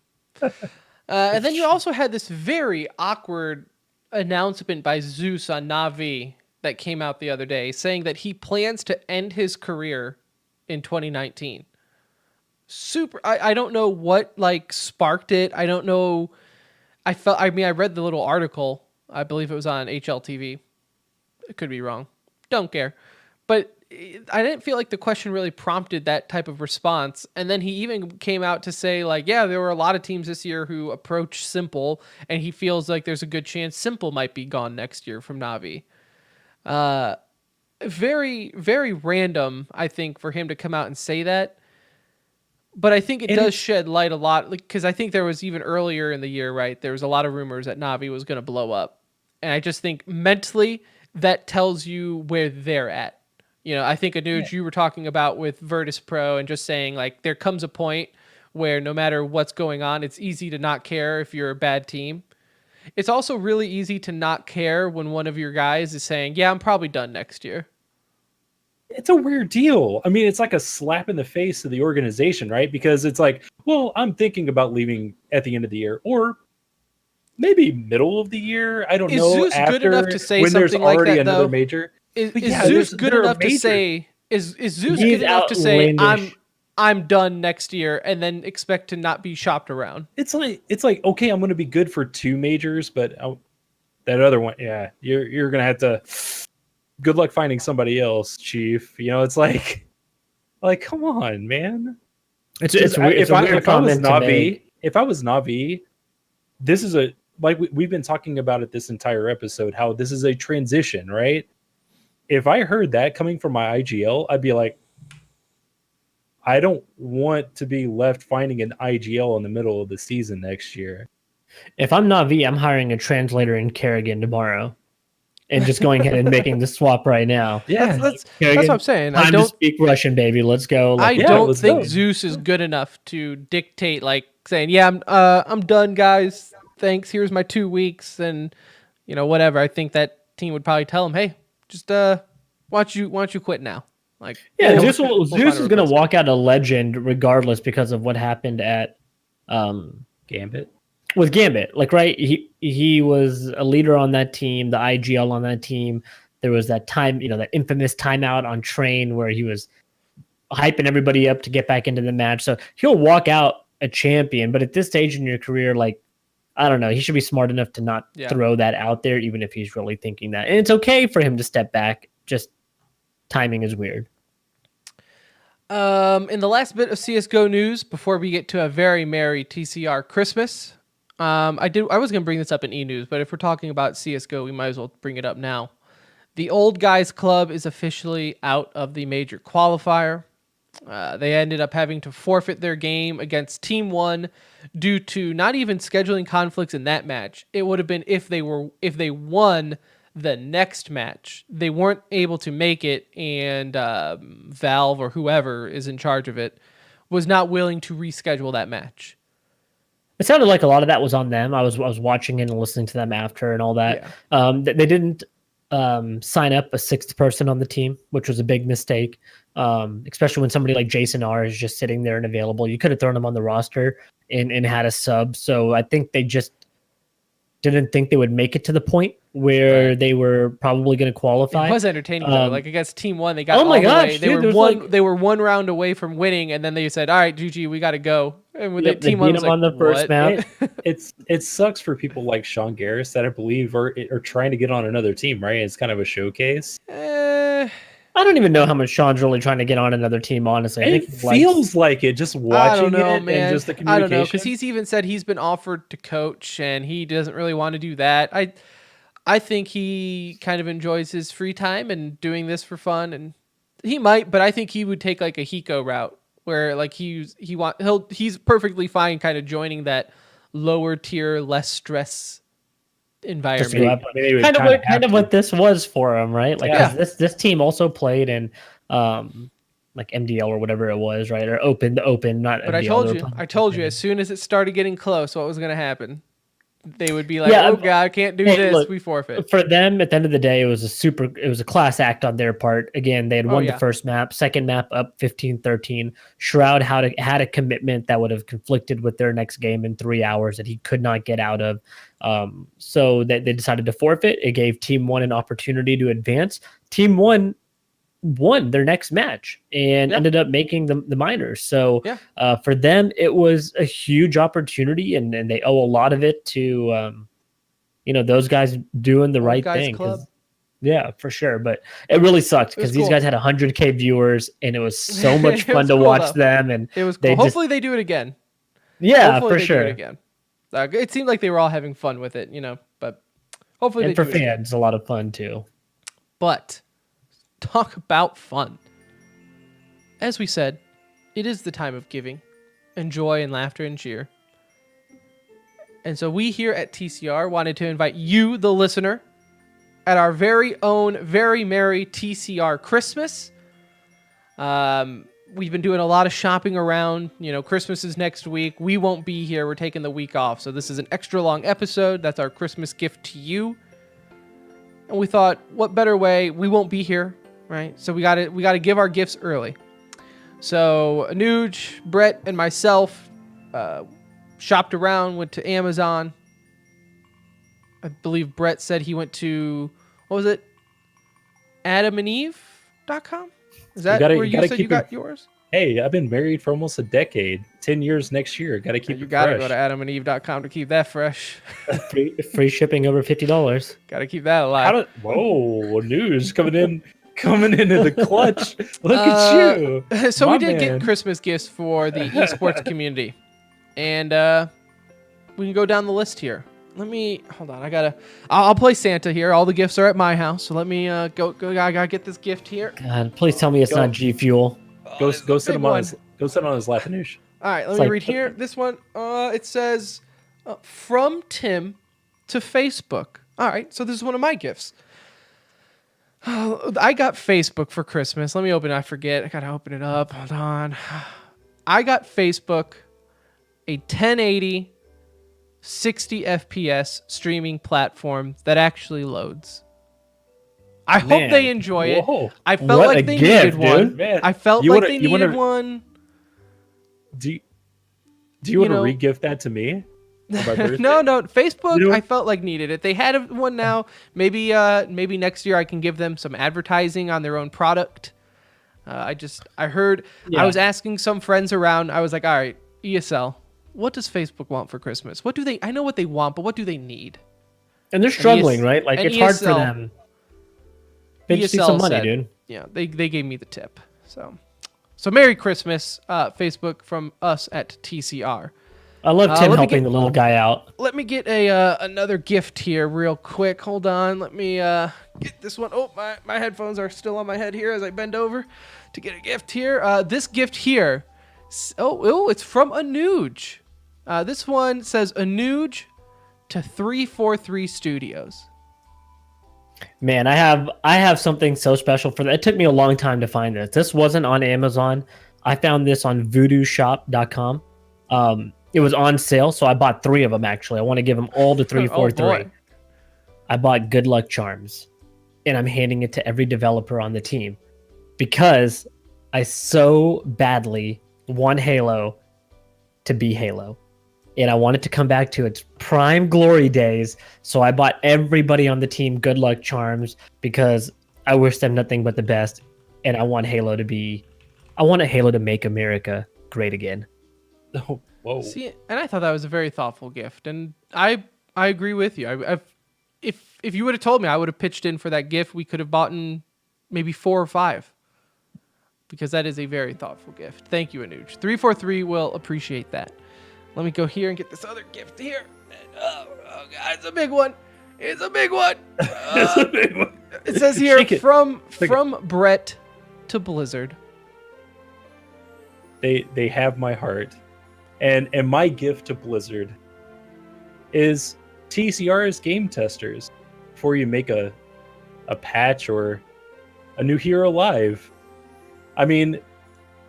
And then you also had this very awkward announcement by Zeus on Na'Vi that came out the other day, saying that he plans to end his career in 2019. I don't know what sparked it. I don't know. I read the little article. I believe it was on HLTV. It could be wrong. Don't care. But I didn't feel like the question really prompted that type of response. And then he even came out to say, there were a lot of teams this year who approached Simple, and he feels like there's a good chance Simple might be gone next year from Na'Vi. Very, very random, I think, for him to come out and say that. But I think it does shed light a lot, because I think there was even earlier in the year, right? There was a lot of rumors that Na'Vi was going to blow up. And I just think mentally that tells you where they're at. I think Anuj, you were talking about with Virtus Pro and just saying there comes a point where no matter what's going on, it's easy to not care if you're a bad team. It's also really easy to not care when one of your guys is saying, yeah, I'm probably done next year. It's a weird deal. I mean, it's like a slap in the face to the organization, right? Because it's like, well, I'm thinking about leaving at the end of the year, or maybe middle of the year. I don't know. Is Zeus good enough to say when there's something like already that, another though? major? Is Zeus good enough to say? Is Zeus good enough to say I'm done next year and then expect to not be shopped around? It's like okay, I'm going to be good for 2 majors, but that other one, yeah, you're going to have to. Good luck finding somebody else, Chief. It's like come on, man. It's a weird comment to make. If I was Na'Vi, this is we've been talking about it this entire episode, how this is a transition, right? If I heard that coming from my IGL, I'd be like, I don't want to be left finding an IGL in the middle of the season next year. If I'm Na'Vi, I'm hiring a translator in Kerrigan tomorrow. and just going ahead and making the swap right now. Yeah. That's Kerrigan, what I'm saying. Time I to don't speak Russian, baby. Let's go. I Yeah, don't let's think go. Zeus is good enough to dictate, like saying, "Yeah, I'm done, guys. Thanks. Here's my 2 weeks," and whatever. I think that team would probably tell him, "Hey, just why don't you quit now?" Like, yeah, we'll Zeus, find Zeus a is going to replacement. walk out a legend regardless because of what happened at Gambit. with Gambit. Like, right, he was a leader on that team, the IGL on that team. There was that time, that infamous timeout on Train where he was hyping everybody up to get back into the match. So he'll walk out a champion, but at this stage in your career, like, I don't know, he should be smart enough to not throw that out there, even if he's really thinking that. And it's okay for him to step back. Just timing is weird. In the last bit of CSGO news, before we get to a very merry TCR Christmas, I was going to bring this up in E-News, but if we're talking about CSGO, we might as well bring it up now. The Old Guys Club is officially out of the major qualifier. They ended up having to forfeit their game against Team 1 due to not even scheduling conflicts in that match. It would have been if they won the next match. They weren't able to make it, and Valve or whoever is in charge of it was not willing to reschedule that match. It sounded like a lot of that was on them. I was watching and listening to them after and all that. Yeah. They didn't sign up a sixth person on the team, which was a big mistake. Especially when somebody like Jason R is just sitting there and available. You could have thrown him on the roster and had a sub. So I think they just didn't think they would make it to the point where they were probably going to qualify. It was entertaining though. Like against Team 1, they got oh my all the gosh, way. dude, They were one round away from winning, and then they said, "All right, GG, we got to go." And with Yep, Team they 1 beat was them on like, the first "What?" map. It sucks for people like Sean Garris that I believe are trying to get on another team, right? It's kind of a showcase. I don't even know how much Sean's really trying to get on another team, honestly. I It think feels like it just watching I don't know, it man. and just the I communication. don't know, because he's even said he's been offered to coach, and he doesn't really want to do that. I think he kind of enjoys his free time and doing this for fun, and he might, but I think he would take like a Hiko route where like he's perfectly fine kind of joining that lower tier, less stress environment. Kind of what this was for him, right? Like 'cause this team also played in like MDL or whatever it was, right? Or the open, not But MDL. I told you, as soon as it started getting close, what was going to happen? They would be like, "Oh God, I can't do this. Look, we forfeit." For them, at the end of the day, it was a class act on their part. Again, they had won the first map, second map up 15-13. Shroud had a commitment that would have conflicted with their next game in 3 hours that he could not get out of. So they decided to forfeit. It gave Team 1 an opportunity to advance. Team 1 won their next match and ended up making the minors. So for them, it was a huge opportunity, and they owe a lot of it to those guys doing the right thing. Yeah, for sure. But it really sucked because these guys had 100K viewers, and it was so much fun to watch them. And it was cool. Hopefully they do it again. Yeah, hopefully for they sure. Do it again. It seemed like they were all having fun with it, but hopefully and they for do it again. fans, a lot of fun too. But talk about fun. As we said, it is the time of giving and joy and laughter and cheer. And so we here at TCR wanted to invite you, the listener, at our very own, very merry TCR Christmas. We've been doing a lot of shopping around. Christmas is next week. We won't be here. We're taking the week off. So this is an extra long episode. That's our Christmas gift to you. And we thought, what better way? We won't be here, right? So we got to give our gifts early. So Anuj, Brett, and myself shopped around, went to Amazon. I believe Brett said he went to, what was it? AdamandEve.com? Is that where you said you got yours? Hey, I've been married for almost a decade. 10 years next year. Got to keep it fresh. You got to go to AdamandEve.com to keep that fresh. Free shipping over $50. Got to keep that alive. Whoa, news coming into the clutch. Look at you. So we did get Christmas gifts for the esports community. And we can go down the list here. Hold on. I'll play Santa here. All the gifts are at my house. So let me go. I gotta get this gift here. God, please tell me it's not G Fuel. Go sit on his lap, Anush. All right, let me read here. This one, it says, from Tim to Facebook. All right, so this is one of my gifts. I got Facebook for Christmas. Let me open it. I forget. I gotta open it up. Hold on. I got Facebook, a 1080, 60 FPS streaming platform that actually loads. I hope they enjoy it. I felt like they needed one. Man, I felt like they needed one. Do you want to re-gift that to me? No. Facebook, I felt like needed it. They had one now. Maybe next year I can give them some advertising on their own product. I heard. Yeah. I was asking some friends around. I was like, all right, ESL, what does Facebook want for Christmas? What do they? I know what they want, but what do they need? And they're struggling, right? Like it's hard for them. They just need some money, dude. Yeah, they gave me the tip. So Merry Christmas, Facebook, from us at TCR. I love Tim helping the little guy out. Let me get another gift here real quick. Hold on. Let me get this one. Oh, my headphones are still on my head here as I bend over to get a gift here. This gift here. Oh, it's from Anuj. This one says Anuj to 343 Studios. Man, I have something so special for that. It took me a long time to find this. This wasn't on Amazon. I found this on voodooshop.com. It was on sale, so I bought 3 of them, actually. I want to give them all to 343. I bought Good Luck Charms, and I'm handing it to every developer on the team because I so badly want Halo to be Halo. And I want it to come back to its prime glory days, so I bought everybody on the team Good Luck Charms because I wish them nothing but the best, and I want Halo to make America great again. Oh. Whoa. See, and I thought that was a very thoughtful gift, and I agree with you. If you would have told me, I would have pitched in for that gift. We could have bought in maybe 4 or 5, because that is a very thoughtful gift. Thank you, Anuj. 343 will appreciate that. Let me go here and get this other gift here. Oh God, it's a big one. It's a big one. It's a big one. It says here from Brett to Blizzard. They have my heart. And my gift to Blizzard is TCR's game testers before you make a patch or a new hero live. I mean,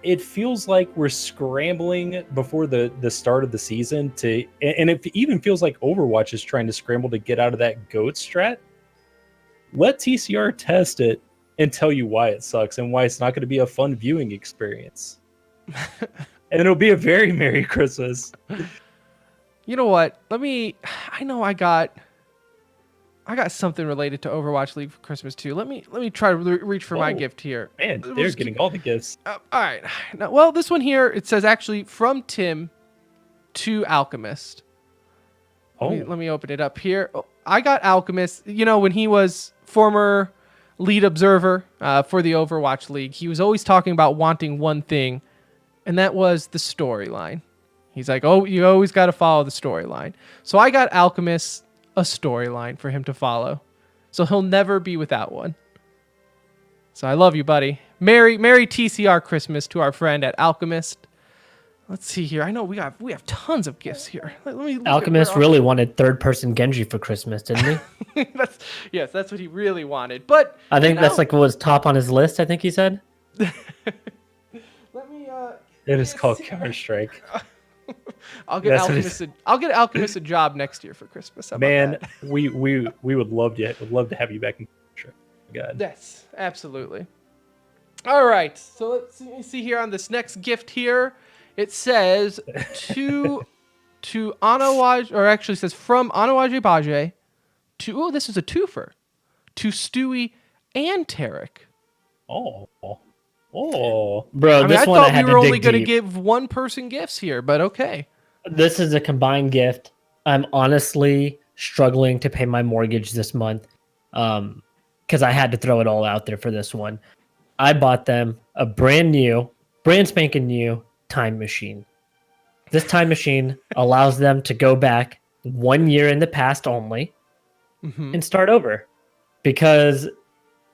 it feels like we're scrambling before the start of the season and it even feels like Overwatch is trying to scramble to get out of that GOAT strat. Let TCR test it and tell you why it sucks and why it's not going to be a fun viewing experience. And it'll be a very Merry Christmas. You know what? I know I got something related to Overwatch League for Christmas too. Let me try to reach for my gift here. Man, they're getting all the gifts. All right. Now, well, this one here, it says actually from Tim to Alchemist. Let me open it up here. Oh, I got Alchemist. You know, when he was former lead observer for the Overwatch League, he was always talking about wanting one thing, and that was the storyline. He's like, oh, you always got to follow the storyline. So I got Alchemist a storyline for him to follow. So he'll never be without one. So I love you, buddy. Merry TCR Christmas to our friend at Alchemist. Let's see here. I know we have tons of gifts here. Let me Alchemist really wanted third-person Genji for Christmas, didn't he? That's what he really wanted. But I think that's like what was top on his list, I think he said. It is called Counter-Strike. I'll get Alchemist a job next year for Christmas. Man, we would love to have you back in Counter-Strike. God. Yes, absolutely. All right, so let's see here on this next gift here. It says to Anawaj, or actually says from Anawaje Baje to, this is a twofer, to Stewie and Tarek. Oh, bro! I thought we were only going to give one person gifts here, but okay. This is a combined gift. I'm honestly struggling to pay my mortgage this month, because I had to throw it all out there for this one. I bought them a brand spanking new time machine. This time machine allows them to go back 1 year in the past only and start over, because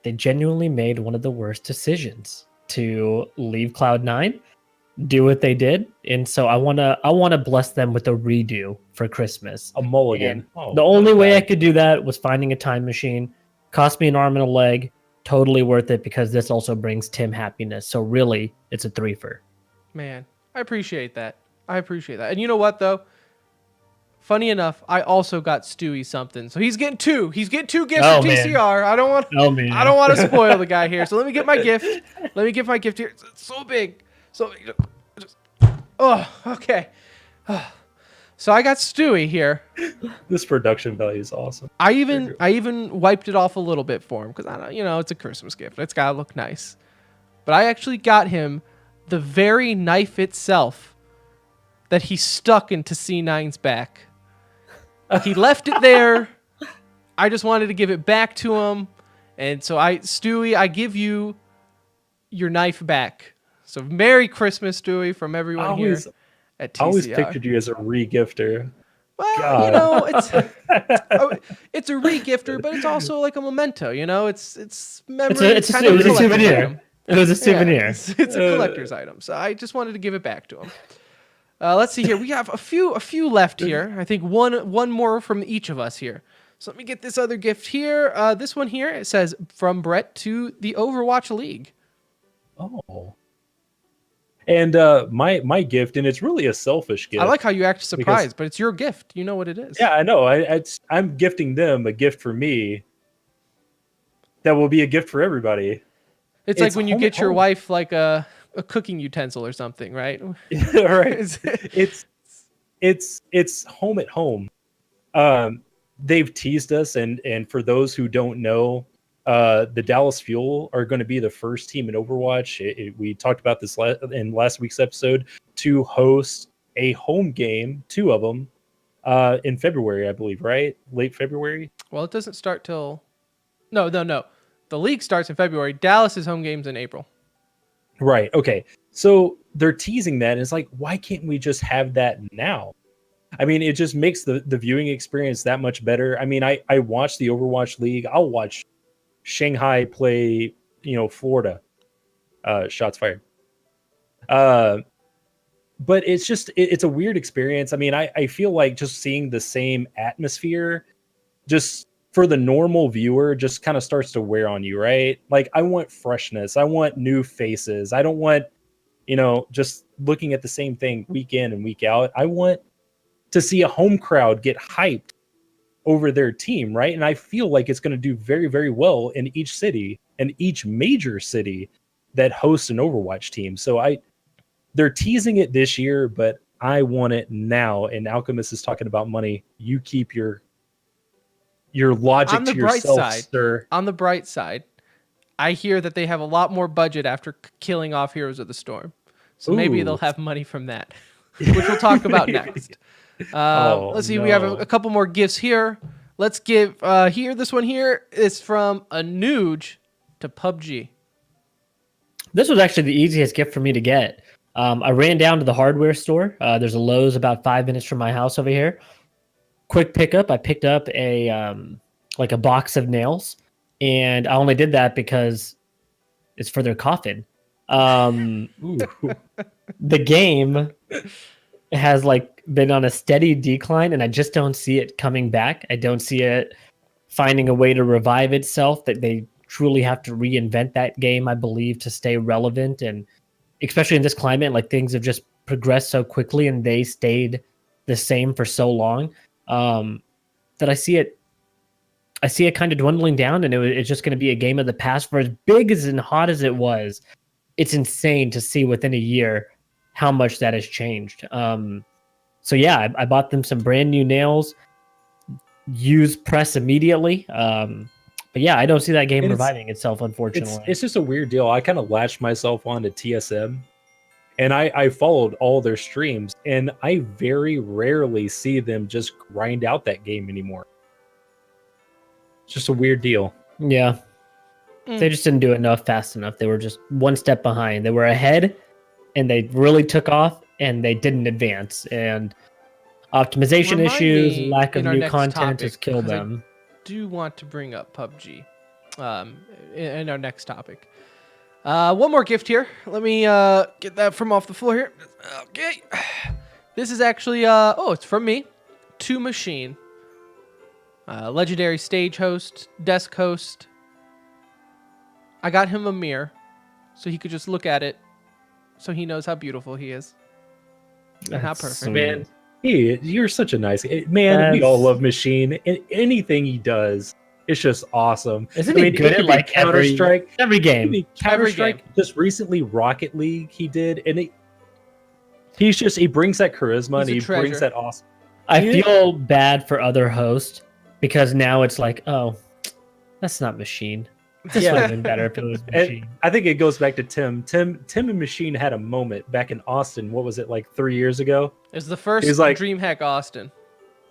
they genuinely made one of the worst decisions to leave Cloud9, do what they did, and so I wanna bless them with a redo for Christmas. A mulligan. The only way I could do that was finding a time machine. Cost me an arm and a leg. totally worth it because this also brings Tim happiness. So really, it's a threefer. Man, I appreciate that. And you know what though? Funny enough, I also got Stewie something. So he's getting two. He's getting two gifts Oh, from man. TCR. I don't want Oh, man. I don't want to spoil the guy here. So let me get my gift. Let me give my gift here. It's so big. So oh, okay. So I got Stewie here. This production value is awesome. I even wiped it off a little bit for him because I don't, it's a Christmas gift. It's gotta look nice. But I actually got him the very knife itself that he stuck into C9's back. He left it there. I just wanted to give it back to him. And so Stewie, I give you your knife back. So Merry Christmas, Stewie, from everyone here at TCR. I always pictured you as a re-gifter. Well, God. it's a re-gifter, but it's also like a memento, It's memory. It's kind of a collector's souvenir. item. It was a souvenir. Yeah, it's a collector's item. So I just wanted to give it back to him. Let's see here. We have a few left here. I think one more from each of us here. So let me get this other gift here. This one here, it says from Brett to the Overwatch League. Oh. And my gift, and it's really a selfish gift. I like how you act surprised, but it's your gift. You know what it is. Yeah, I know. I'm gifting them a gift for me that will be a gift for everybody. It's like when you get your wife like a cooking utensil or something, right? Right. It's home at home. They've teased us, and for those who don't know, the Dallas Fuel are going to be the first team in Overwatch. We talked about this in last week's episode to host a home game, 2 of them, in February, I believe, right? Late February. Well, it doesn't start till no. The league starts in February. Dallas's home game's in April. Right. Okay. So they're teasing that. And it's like, why can't we just have that now? I mean, it just makes the viewing experience that much better. I mean, I watch the Overwatch League. I'll watch Shanghai play, Florida. Shots fired. But it's just, it's a weird experience. I mean, I feel like just seeing the same atmosphere, just for the normal viewer, just kind of starts to wear on you, right? Like, I want freshness. I want new faces. I don't want, just looking at the same thing week in and week out. I want to see a home crowd get hyped over their team, right? And I feel like it's going to do very, very well in each city and each major city that hosts an Overwatch team. So they're teasing it this year, but I want it now. And Alchemist is talking about money. You keep your logic to yourself, sir. On the bright side, I hear that they have a lot more budget after killing off Heroes of the Storm. So maybe they'll have money from that, which we'll talk about next. Let's see. No. We have a couple more gifts here. Let's give this one here is from a Nuge to PUBG. This was actually the easiest gift for me to get. I ran down to the hardware store. There's a Lowe's about 5 minutes from my house over here. Quick pickup. I picked up a box of nails, and I only did that because it's for their coffin. The game has been on a steady decline, and I just don't see it coming back. I don't see it finding a way to revive itself. That they truly have to reinvent that game, I believe, to stay relevant, and especially in this climate, things have just progressed so quickly, and they stayed the same for so long. That I see it kind of dwindling down, and it's just going to be a game of the past. For as big and hot as it was, it's insane to see within a year how much that has changed. So yeah, I bought them some brand new nails, used press immediately. But yeah, I don't see that game reviving itself, unfortunately. It's just a weird deal. I kind of latched myself onto TSM, and I followed all their streams, and I very rarely see them just grind out that game anymore. It's just a weird deal. Yeah. They just didn't do it enough fast enough. They were just one step behind. They were ahead, and they really took off, and they didn't advance. And optimization issues, lack of new content has killed them. I do want to bring up PUBG in our next topic. One more gift here. Let me get that from off the floor here. Okay. This is actually, it's from me to Machine. Legendary stage host, desk host. I got him a mirror so he could just look at it so he knows how beautiful he is. And how perfect. sweet. Man, you're such a nice man. We all love Machine, and anything he does, it's just awesome. Isn't he good at like Counter Strike? every game? Counter Strike. Just recently, Rocket League he did, and he brings that charisma and he brings that awesome. I feel bad for other hosts because now it's like, oh, that's not Machine. This would have been better if it was Machine. And I think it goes back to Tim. Tim and Machine had a moment back in Austin. What was it, like 3 years ago? It was the first DreamHack Austin.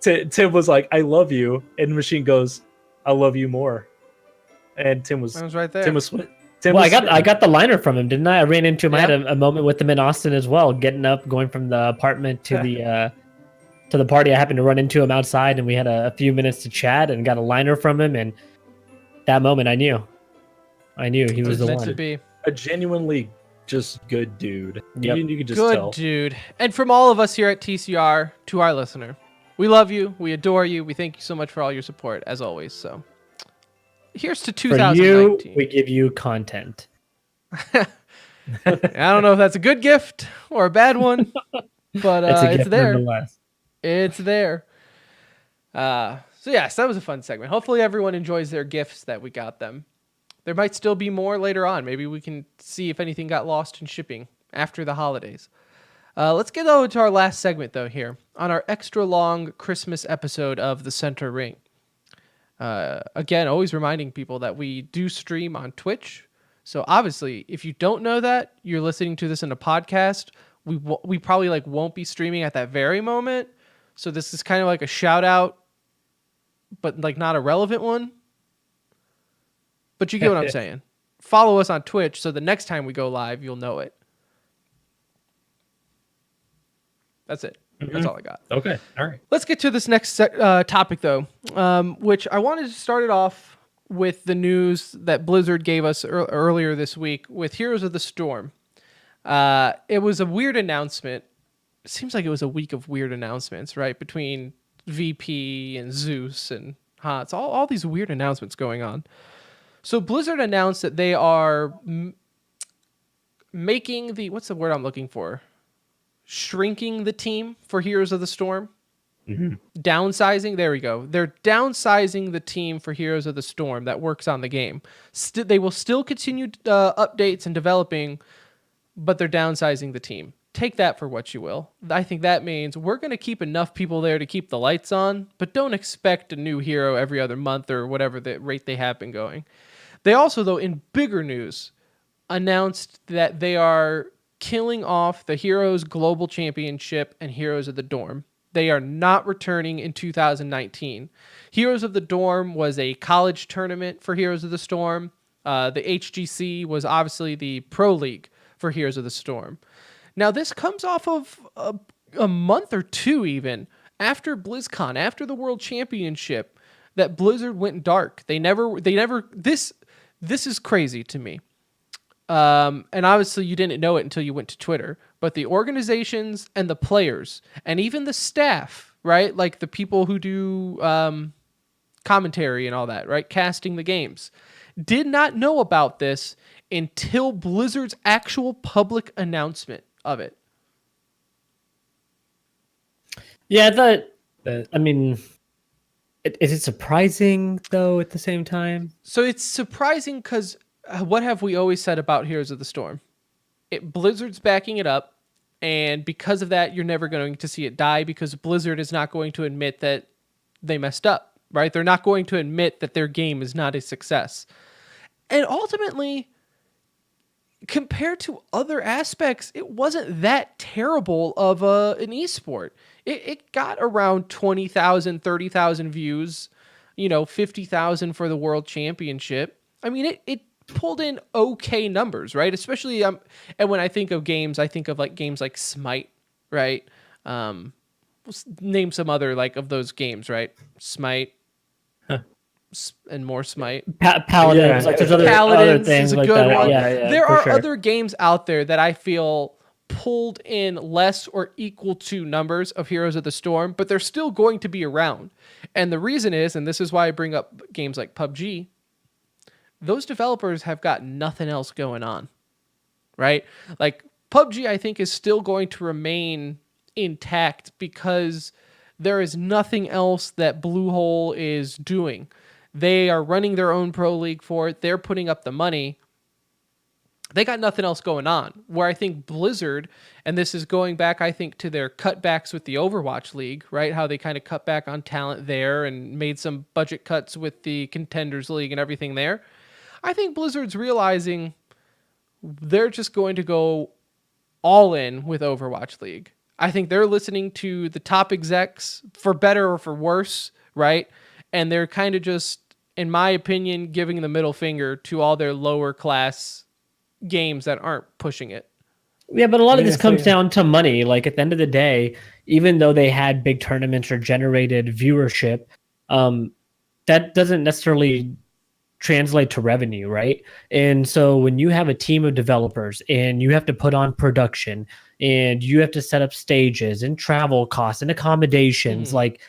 Tim was like, "I love you," and Machine goes, "I love you more." And Tim was right there. I got the liner from him, didn't I? I ran into him. Yep. I had a moment with him in Austin as well, getting up, going from the apartment to the party. I happened to run into him outside, and we had a few minutes to chat, and got a liner from him. And that moment, I knew he was the meant one. to be. A genuinely just good dude. Yep. You could just good tell. Dude. And from all of us here at TCR to our listener, we love you. We adore you. We thank you so much for all your support, as always. So here's to 2019. For you, we give you content. I don't know if that's a good gift or a bad one, but it's there. It's there. So yes, that was a fun segment. Hopefully everyone enjoys their gifts that we got them. There might still be more later on. Maybe we can see if anything got lost in shipping after the holidays. Let's get over to our last segment, though, here on our extra long Christmas episode of The Center Ring. Again, always reminding people that we do stream on Twitch. So obviously, if you don't know that, you're listening to this in a podcast. We probably won't be streaming at that very moment. So this is kind of like a shout out, but not a relevant one. But you get what I'm saying. Follow us on Twitch so the next time we go live, you'll know it. That's it. Mm-hmm. That's all I got. Okay. All right. Let's get to this next topic, though, which I wanted to start it off with the news that Blizzard gave us earlier this week with Heroes of the Storm. It was a weird announcement. It seems like it was a week of weird announcements, right? Between VP and Zeus and HOTS. All these weird announcements going on. So Blizzard announced that they are making what's the word I'm looking for? Shrinking the team for Heroes of the Storm. Mm-hmm. Downsizing. There we go. They're downsizing the team for Heroes of the Storm that works on the game. They will still continue updates and developing, but they're downsizing the team. Take that for what you will. I think that means we're going to keep enough people there to keep the lights on, but don't expect a new hero every other month or whatever the rate they have been going. They also, though, in bigger news, announced that they are killing off the Heroes Global Championship and Heroes of the Dorm. They are not returning in 2019. Heroes of the Dorm was a college tournament for Heroes of the Storm. The HGC was obviously the Pro League for Heroes of the Storm. Now, this comes off of a month or two even after BlizzCon, after the World Championship, that Blizzard went dark. This is crazy to me. And obviously you didn't know it until you went to Twitter, but the organizations and the players and even the staff, right? Like the people who do commentary and all that, right? Casting the games, did not know about this until Blizzard's actual public announcement of it. Yeah, is it surprising, though, at the same time? So it's surprising because what have we always said about Heroes of the Storm? Blizzard's backing it up, and because of that, you're never going to see it die because Blizzard is not going to admit that they messed up, right? They're not going to admit that their game is not a success. And ultimately, compared to other aspects, it wasn't that terrible of an esport. It got around 20,000, 30,000 views, 50,000 for the World Championship. I mean, it pulled in okay numbers, right? Especially, and when I think of games, I think of games like Smite, right? Name some other of those games, right? Smite. And more Smite. Paladins, there's other things is a like good that. one. Yeah, there are other games out there that I feel pulled in less or equal to numbers of Heroes of the Storm, but they're still going to be around. And the reason is, and this is why I bring up games like PUBG, those developers have got nothing else going on, right? Like PUBG, I think, is still going to remain intact because there is nothing else that Bluehole is doing. They are running their own pro league for it. They're putting up the money. They got nothing else going on. Where I think Blizzard, and this is going back, I think, to their cutbacks with the Overwatch League, right? How they kind of cut back on talent there and made some budget cuts with the Contenders League and everything there. I think Blizzard's realizing they're just going to go all in with Overwatch League. I think they're listening to the top execs, for better or for worse, right? And they're kind of just, in my opinion, giving the middle finger to all their lower class games that aren't pushing it. Yeah, but a lot of this comes down to money. Like at the end of the day, even though they had big tournaments or generated viewership, that doesn't necessarily translate to revenue, right? And so when you have a team of developers and you have to put on production and you have to set up stages and travel costs and accommodations, like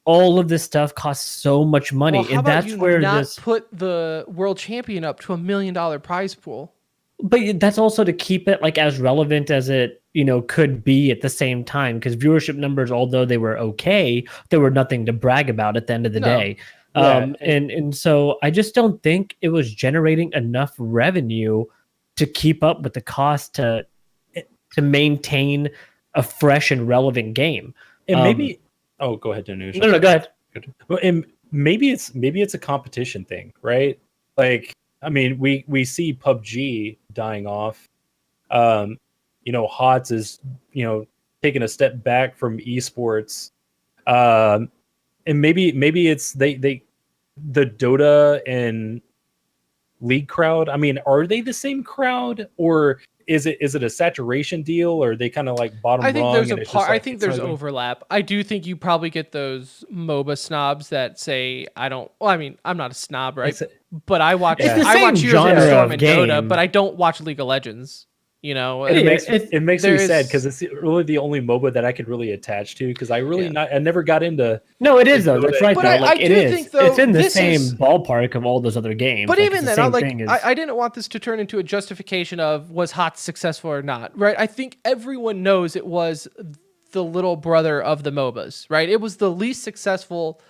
all of this stuff costs so much money. Well, how and about that's you where not this put the world champion up to $1 million prize pool? But that's also to keep it like as relevant as it, could be at the same time, because viewership numbers, although they were okay, they were nothing to brag about at the end of the day. And so I just don't think it was generating enough revenue to keep up with the cost to maintain a fresh and relevant game. And maybe go ahead, Danush. No, go ahead. Well, and maybe it's a competition thing, right? Like, I mean, we see PUBG dying off. HOTS is, taking a step back from esports. And maybe it's the Dota and League crowd. I mean, are they the same crowd, or is it a saturation deal, or are they kind of like bottom I think rung? there's I think there's overlap. I do think you probably get those MOBA snobs that say, I'm not a snob, right? But I watch I watch Heroes of the Storm and Dota, but I don't watch League of Legends. It makes me sad because it's really the only MOBA that I could really attach to, because I never got into. No, it is though. That's right. But though. I do think, though, it's in the same ballpark of all those other games. But even then, I didn't want this to turn into a justification of was HOTS successful or not, right? I think everyone knows it was the little brother of the MOBAs, right? It was the least successful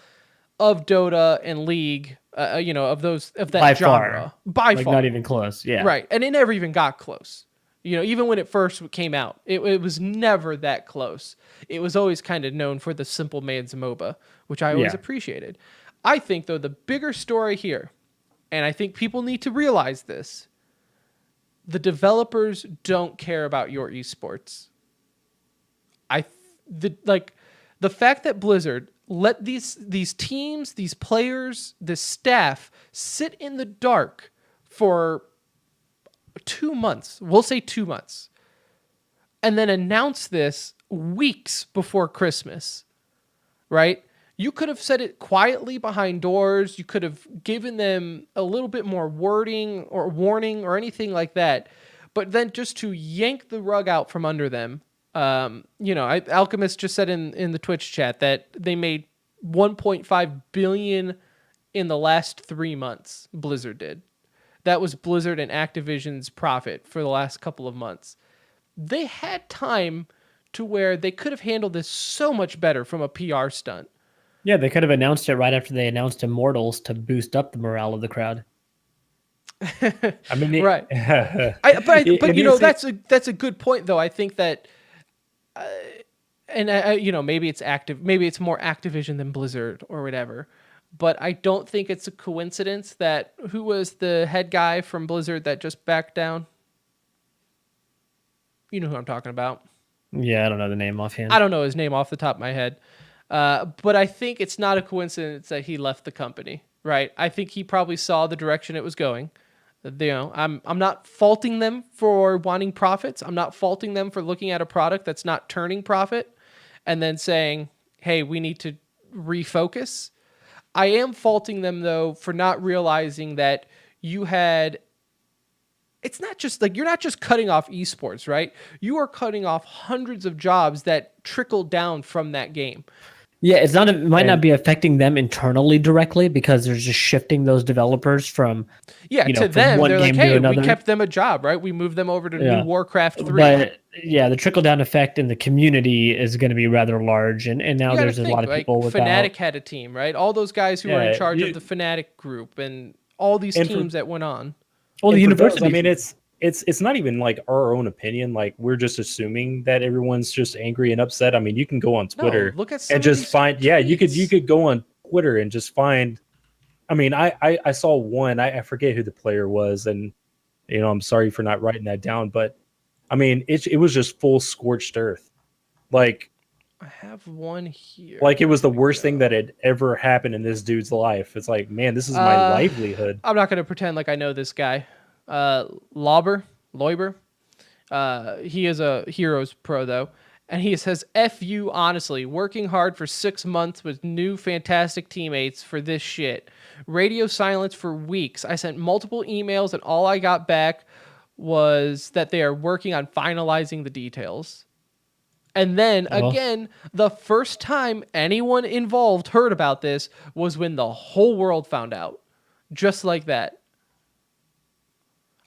of Dota and League, of that by genre. By far, not even close. Yeah, right. And it never even got close. Even when it first came out, it was never that close. It was always kind of known for the simple man's MOBA, which I always appreciated. I think, though, the bigger story here, and I think people need to realize this, the developers don't care about your esports. The fact that Blizzard let these teams, these players, this staff sit in the dark for 2 months, we'll say 2 months, and then announce this weeks before Christmas, right? You could have said it quietly behind doors. You could have given them a little bit more wording or warning or anything like that. But then just to yank the rug out from under them, Alchemist just said in the Twitch chat that they made 1.5 billion in the last 3 months. Blizzard did. That was Blizzard and Activision's profit for the last couple of months. They had time to where they could have handled this so much better from a PR stunt. Yeah, they could have announced it right after they announced Immortals to boost up the morale of the crowd. I mean, right. That's a good point, though. I think that, maybe it's more Activision than Blizzard or whatever. But I don't think it's a coincidence that who was the head guy from Blizzard that just backed down? You know who I'm talking about. Yeah, I don't know the name offhand. I don't know his name off the top of my head. But I think it's not a coincidence that he left the company, right? I think he probably saw the direction it was going. I'm not faulting them for wanting profits. I'm not faulting them for looking at a product that's not turning profit and then saying, hey, we need to refocus. I am faulting them, though, for not realizing that it's not just like, you're not just cutting off esports, right? You are cutting off hundreds of jobs that trickle down from that game. Yeah, it might not And be affecting them internally directly because they're just shifting those developers from, Yeah, to from them, one they're like, game to hey, we another. kept them a job, right? We moved them over to new Yeah. Warcraft 3. But yeah, the trickle down effect in the community is going to be rather large, and now You got to there's a lot think, of like, people Fnatic without. had a team, right? All those guys who were in yeah, charge of the Fnatic group and all these and for teams that went on. Well, the and for those, I university. mean, it's not even like our own opinion. Like we're just assuming that everyone's just angry and upset. I mean, you can go on No, Twitter look at some and of just these find. Yeah, you tweets. could go on Twitter and just find. I mean, I saw one. I forget who the player was, and I'm sorry for not writing that down, but I mean, it was just full scorched earth. Like I have one here. it was the Where'd it worst thing that go? had ever happened in this dude's life. It's like, man, this is my livelihood. I'm not going to pretend like I know this guy. Loiber. He is a Heroes pro, though. And he says, F you, honestly. Working hard for 6 months with new fantastic teammates for this shit. Radio silence for weeks. I sent multiple emails, and all I got back was that they are working on finalizing the details. And then, Well, again, the first time anyone involved heard about this was when the whole world found out. Just like that.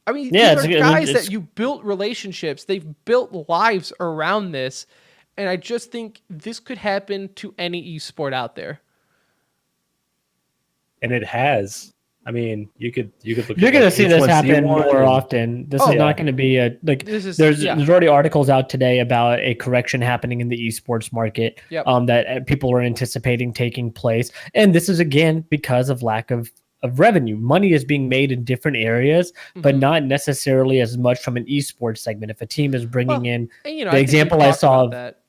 I mean, Yeah, these are it's- guys it's- that you built relationships. They've built lives around this. And I just think this could happen to any esport out there. And it has. I mean, you could look. You're at going to like see this H1Z1 happen more and- often. This Oh, is yeah. not going to be a like. This is- There's yeah. there's already articles out today about a correction happening in the esports market. Yep. That people are anticipating taking place, and this is again because of lack of revenue. Money is being made in different areas, but not necessarily as much from an esports segment. If a team is bringing in And, you know, the I think example we've I talked saw about of that.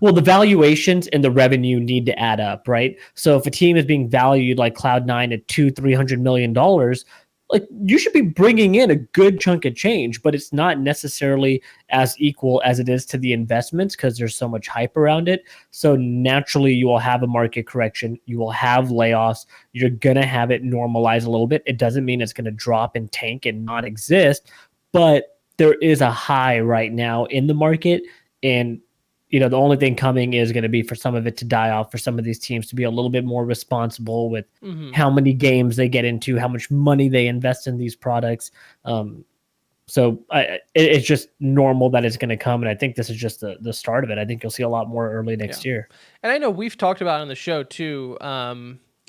well, the valuations and the revenue need to add up, right? So if a team is being valued like Cloud9 at $300 million, like you should be bringing in a good chunk of change, but it's not necessarily as equal as it is to the investments because there's so much hype around it. So naturally, you will have a market correction. You will have layoffs. You're gonna have it normalize a little bit. It doesn't mean it's gonna drop and tank and not exist, but there is a high right now in the market, and the only thing coming is going to be for some of it to die off, for some of these teams to be a little bit more responsible with how many games they get into, how much money they invest in these products. So it's just normal that it's going to come. And I think this is just the start of it. I think you'll see a lot more early next year. And I know we've talked about it on the show too,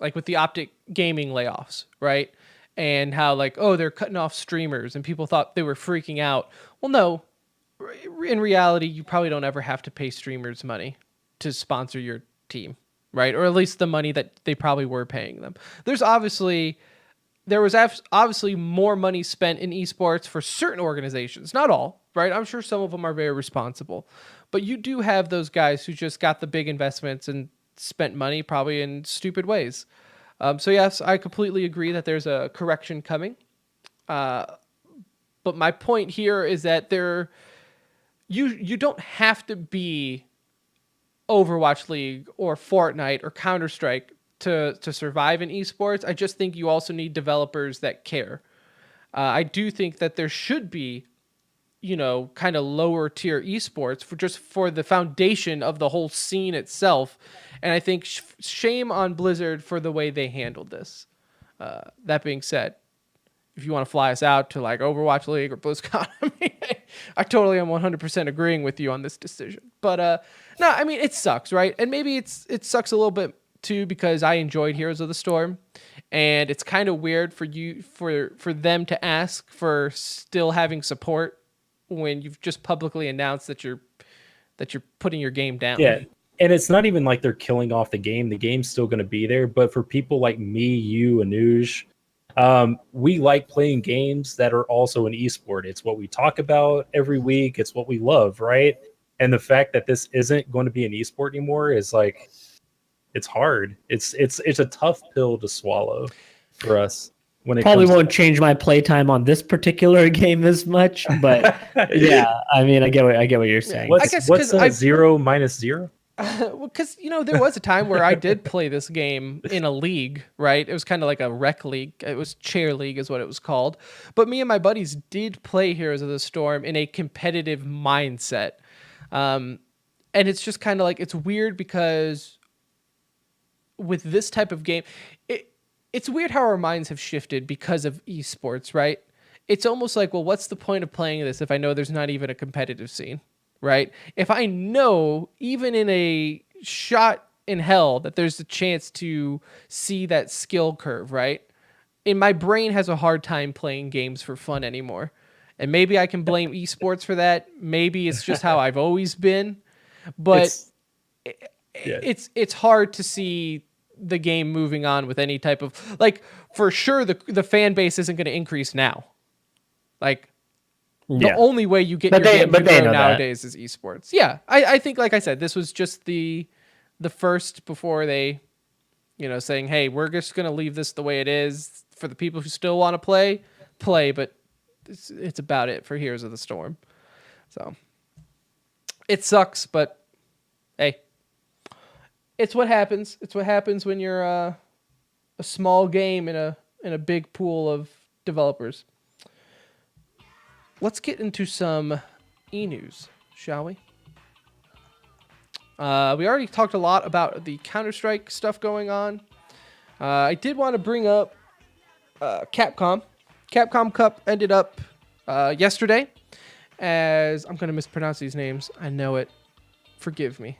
like with the Optic Gaming layoffs, right? And how like, oh, they're cutting off streamers and people thought they were freaking out. Well, no, in reality, you probably don't ever have to pay streamers money to sponsor your team, right? Or at least the money that they probably were paying them. There was obviously more money spent in esports for certain organizations, not all, right? I'm sure some of them are very responsible, but you do have those guys who just got the big investments and spent money probably in stupid ways. So yes, I completely agree that there's a correction coming. But my point here is that you don't have to be Overwatch League or Fortnite or Counter-Strike to survive in esports. I just think you also need developers that care. I do think that there should be, kind of lower tier esports for the foundation of the whole scene itself. And I think shame on Blizzard for the way they handled this. That being said, if you want to fly us out to like Overwatch League or BlizzCon, I mean, I totally am 100% agreeing with you on this decision. But no, I mean, it sucks, right? And maybe it sucks a little bit too because I enjoyed Heroes of the Storm, and it's kind of weird for them to ask for still having support when you've just publicly announced that you're putting your game down. Yeah. And it's not even like they're killing off the game. The game's still going to be there. But for people like me, you, Anuj, we like playing games that are also an esport. It's what we talk about every week. It's what we love, right? And the fact that this isn't going to be an esport anymore is like, it's hard. It's a tough pill to swallow for us. When it Probably comes won't change my playtime on this particular game as much, but yeah, I mean, I get what you're saying. What's, I guess what's 'cause 0 minus 0? Well, because there was a time where I did play this game in a league, right? It was kind of like a rec league. It was chair league, is what it was called. But me and my buddies did play Heroes of the Storm in a competitive mindset, and it's just kind of like it's weird because with this type of game, it's weird how our minds have shifted because of esports, right? It's almost like, well, what's the point of playing this if I know there's not even a competitive scene, right? If I know even in a shot in hell that there's a chance to see that skill curve, right? And my brain has a hard time playing games for fun anymore. And maybe I can blame esports for that. Maybe it's just how I've always been. But it's hard to see the game moving on with any type of, like, for sure the fan base isn't going to increase now. Like, the only way you get your game to grow nowadays is esports. Yeah, I think, like I said, this was just the first before they, saying, hey, we're just going to leave this the way it is for the people who still want to play, but it's about it for Heroes of the Storm. So it sucks, but hey, it's what happens. It's what happens when you're a small game in a big pool of developers. Let's get into some e-news, shall we? We already talked a lot about the Counter-Strike stuff going on. I did want to bring up Capcom. Capcom Cup ended up yesterday, as I'm going to mispronounce these names. I know it. Forgive me.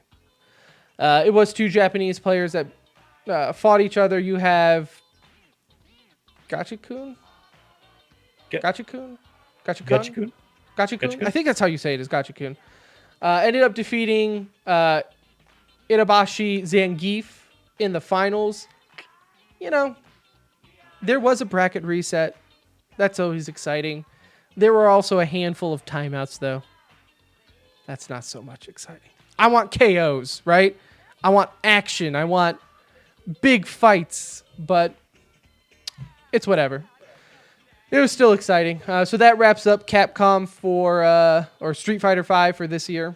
It was two Japanese players that fought each other. You have Gachikun? Gachikun? Gachikun? Gachikun? I think that's how you say it, is Gachikun. Ended up defeating Itabashi Zangief in the finals. There was a bracket reset. That's always exciting. There were also a handful of timeouts, though. That's not so much exciting. I want KOs, right? I want action. I want big fights, but it's whatever. It was still exciting. So that wraps up Capcom or Street Fighter V for this year.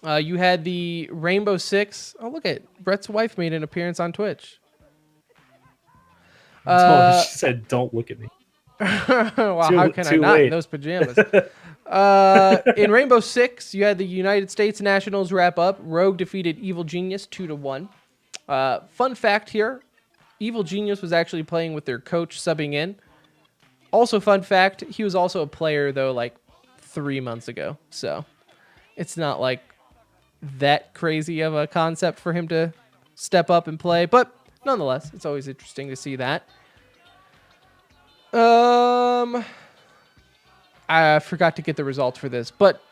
You had the Rainbow Six. Oh, look at Brett's wife made an appearance on Twitch. She said, "Don't look at me." Well, how can I not in those pajamas? In Rainbow Six, you had the United States Nationals wrap up. Rogue defeated Evil Genius 2-1. Fun fact here: Evil Genius was actually playing with their coach subbing in. Also, fun fact, he was also a player, though, like 3 months ago. So it's not like that crazy of a concept for him to step up and play. But nonetheless, it's always interesting to see that. I forgot to get the results for this. But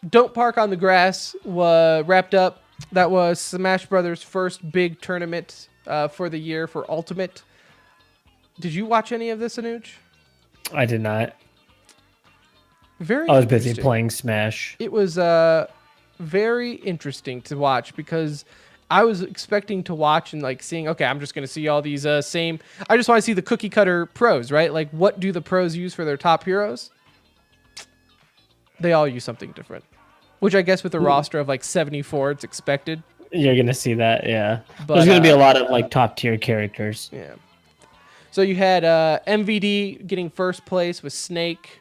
Don't Park on the Grass wrapped up. That was Smash Brothers' first big tournament for the year for Ultimate. Did you watch any of this, Anuj? I did not. I was busy playing Smash. It was very interesting to watch because I was expecting to watch and like seeing, okay, I'm just going to see all these same. I just want to see the cookie cutter pros, right? Like, what do the pros use for their top heroes? They all use something different, which I guess with a roster of like 74, it's expected. You're going to see that, yeah. But, there's going to be a lot of like top tier characters. Yeah. So you had MVD getting first place with Snake.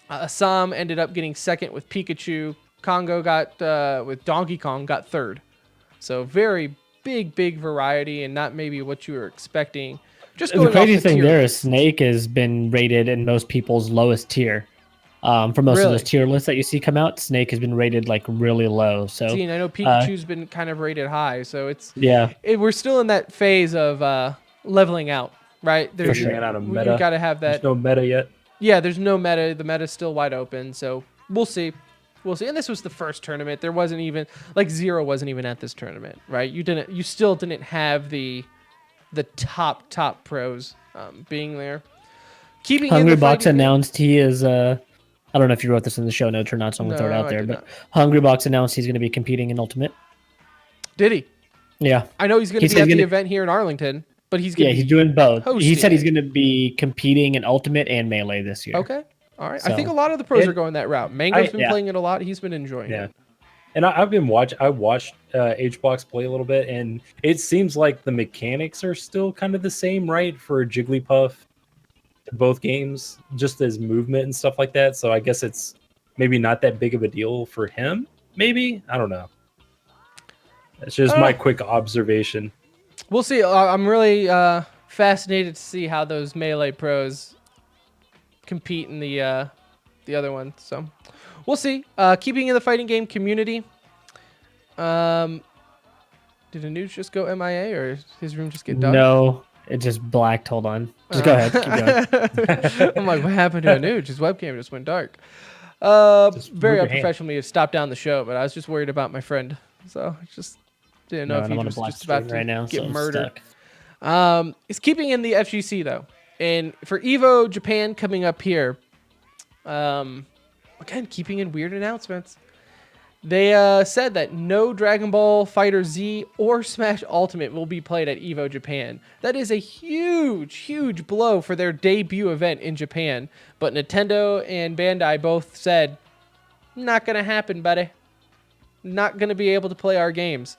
Assam ended up getting second with Pikachu. Congo got with Donkey Kong got third. So very big variety and not maybe what you were expecting. Just going the crazy off the thing tier there list. is Snake has been rated in most people's lowest tier. For most of those tier lists that you see come out, Snake has been rated like really low. So See, and I know Pikachu's been kind of rated high. So we're still in that phase of leveling out, right? There's out of meta. You got to have that. There's no meta yet. Yeah, there's no meta. The meta's still wide open. So we'll see. And this was the first tournament. There wasn't even like Zero wasn't even at this tournament, right? You still didn't have the top pros being there. Keeping Hungry in the Box fighting announced he is I don't know if you wrote this in the show notes or not, so I'm gonna throw it out there. But Hungry Box announced he's gonna be competing in Ultimate. Did he? Yeah. I know he's gonna be at the event here in Arlington, but he's he's doing both. He said he's it. gonna be competing in Ultimate and Melee this year. Okay. All right. So, I think a lot of the pros are going that route. Mango's been playing it a lot. He's been enjoying it. And I watched HBox play a little bit, and it seems like the mechanics are still kind of the same, right? For Jigglypuff, both games, just as movement and stuff like that. So I guess it's maybe not that big of a deal for him. Maybe, I don't know. That's just my quick observation. We'll see. I'm really fascinated to see how those Melee pros compete in the other one. So we'll see. Keeping in the fighting game community. Did Anuj just go MIA or his room just get dark? No, it just blacked. Hold on. Just go ahead. Keep going. I'm like, what happened to Anuj? His webcam just went dark. Just Very move your unprofessional of me to stop down the show, but I was just worried about my friend. So I just didn't know No, if and he I'm on a was black just about screen to right now, get so I'm murdered. stuck. It's keeping in the FGC though. And for Evo Japan coming up here, again, keeping in weird announcements. They said that no Dragon Ball Fighter Z or Smash Ultimate will be played at Evo Japan. That is a huge, huge blow for their debut event in Japan. But Nintendo and Bandai both said, not going to happen, buddy. Not going to be able to play our games.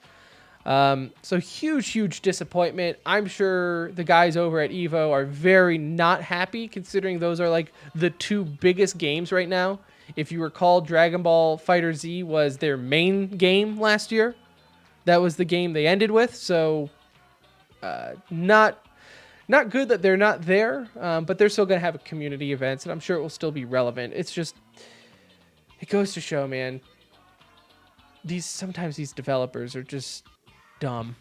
So huge, huge disappointment. I'm sure the guys over at Evo are very not happy considering those are like the two biggest games right now. If you recall, Dragon Ball Fighter Z was their main game last year. That was the game they ended with. So not good that they're not there, but they're still going to have a community events, and I'm sure it will still be relevant. It's just, it goes to show, man, sometimes these developers are just dumb.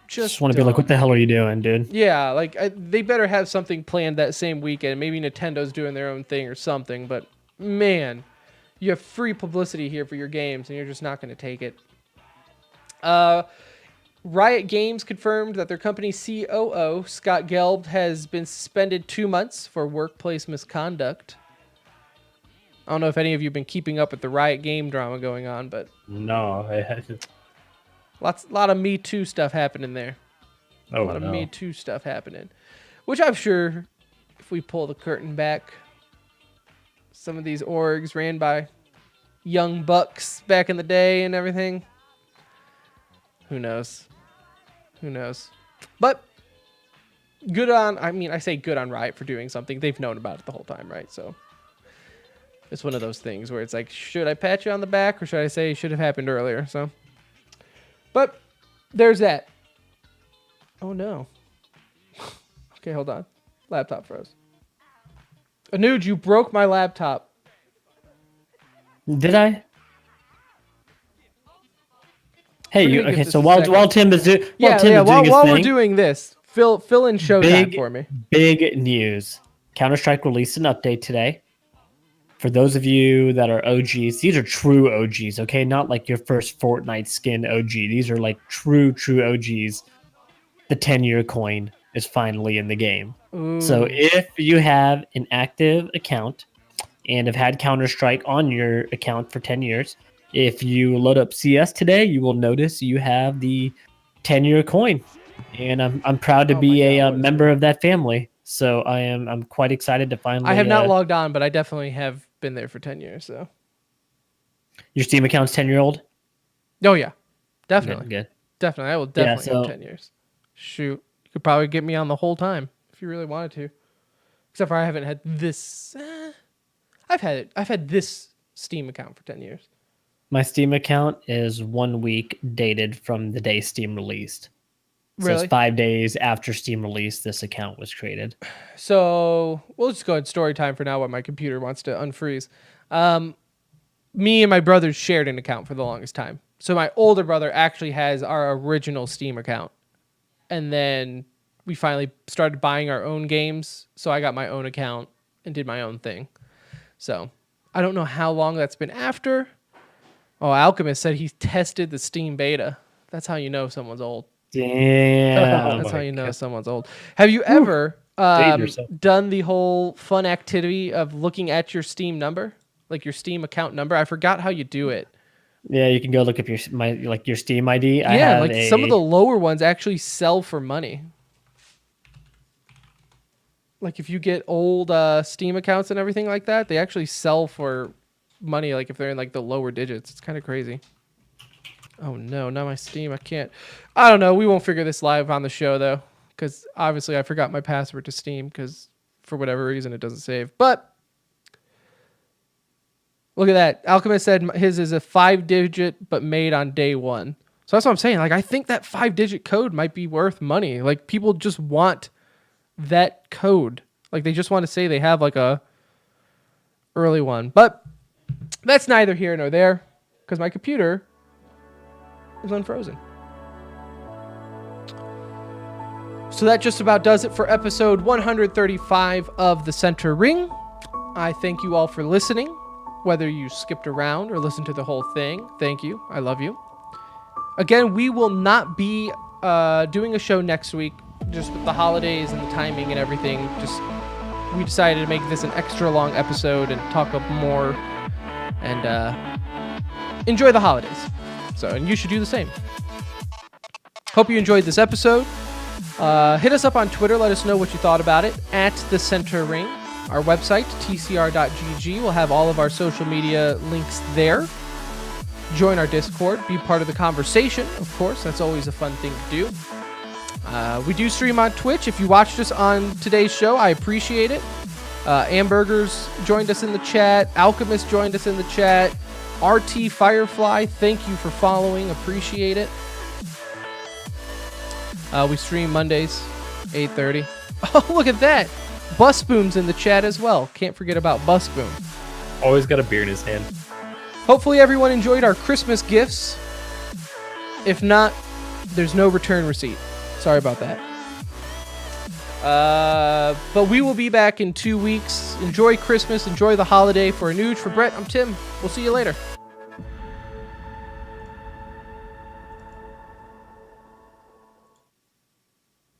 Just want to be like, what the hell are you doing, dude? Yeah, like they better have something planned that same weekend. Maybe Nintendo's doing their own thing or something, but man, you have free publicity here for your games, and you're just not going to take it. Riot Games confirmed that their company COO, Scott Gelb, has been suspended 2 months for workplace misconduct. I don't know if any of you have been keeping up with the Riot game drama going on, but No, I haven't. lot of Me Too stuff happening there. Oh, A lot of no. Me Too stuff happening, which I'm sure if we pull the curtain back, some of these orgs ran by young bucks back in the day and everything. Who knows? Who knows? But good on, I say good on Riot for doing something. They've known about it the whole time, right? So it's one of those things where it's like, should I pat you on the back or should I say it should have happened earlier? So, but there's that. Oh no. Okay, hold on. Laptop froze. Anuj, you broke my laptop. Did I? Hey, We're you gonna give okay? this So a while second. Tim is doing While we're doing this, fill in showtime for me. big news. Counter-Strike released an update today. For those of you that are OGs, these are true OGs, okay? Not like your first Fortnite skin OG. These are like true OGs. The 10-year coin is finally in the game. Ooh. So if you have an active account and have had Counter-Strike on your account for 10 years, if you load up CS today, you will notice you have the 10-year coin. And I'm proud to be a member of that family. So I'm quite excited to finally. I have not logged on, but I definitely have been there for 10 years. So your Steam account's 10-year-old? Oh yeah, definitely. Good. Definitely, I will definitely so- have 10 years. Shoot, you could probably get me on the whole time if you really wanted to. Except for I haven't had this. I've had this Steam account for 10 years. My Steam account is 1 week dated from the day Steam released. So Really? it's 5 days after Steam released, this account was created. So we'll just go ahead story time for now while my computer wants to unfreeze. Me and my brothers shared an account for the longest time. So my older brother actually has our original Steam account. And then we finally started buying our own games. So I got my own account and did my own thing. So I don't know how long that's been after. Oh, Alchemist said he tested the Steam beta. That's how you know someone's old. Damn. That's how you know someone's old. Have you ever yourself. done the whole fun activity of looking at your Steam number, like your Steam account number? I forgot how you do it. Yeah, you can go look up your Steam ID. Yeah, like some of the lower ones actually sell for money. Like if you get old Steam accounts and everything like that, they actually sell for money. Like if they're in like the lower digits, it's kind of crazy. Oh no, not my Steam. I don't know. We won't figure this live on the show though, because obviously I forgot my password to Steam because for whatever reason it doesn't save. But look at that. Alchemist said his is a 5-digit but made on day one. So that's what I'm saying. Like, I think that 5-digit code might be worth money. Like, people just want that code. Like, they just want to say they have like a early one. But that's neither here nor there because my computer is unfrozen. So that just about does it for episode 135 of The Center Ring. I thank you all for listening. Whether you skipped around or listened to the whole thing, thank you. I love you. Again, we will not be doing a show next week, just with the holidays and the timing and everything. We decided to make this an extra long episode and talk up more and enjoy the holidays. And you should do the same. Hope you enjoyed this episode. Hit us up on Twitter. Let us know what you thought about it at The Center Ring. Our website, tcr.gg, will have all of our social media links there. Join our Discord. Be part of the conversation, of course. That's always a fun thing to do. We do stream on Twitch. If you watched us on today's show, I appreciate it. Ambergers joined us in the chat. Alchemist joined us in the chat. RT Firefly, thank you for following. Appreciate it. We stream Mondays, 8:30. Oh, look at that. Busboom's in the chat as well. Can't forget about Busboom. Always got a beer in his hand. Hopefully everyone enjoyed our Christmas gifts. If not, there's no return receipt. Sorry about that. But we will be back in 2 weeks. Enjoy Christmas. Enjoy the holiday. For Anuj, for Brett, I'm Tim. We'll see you later.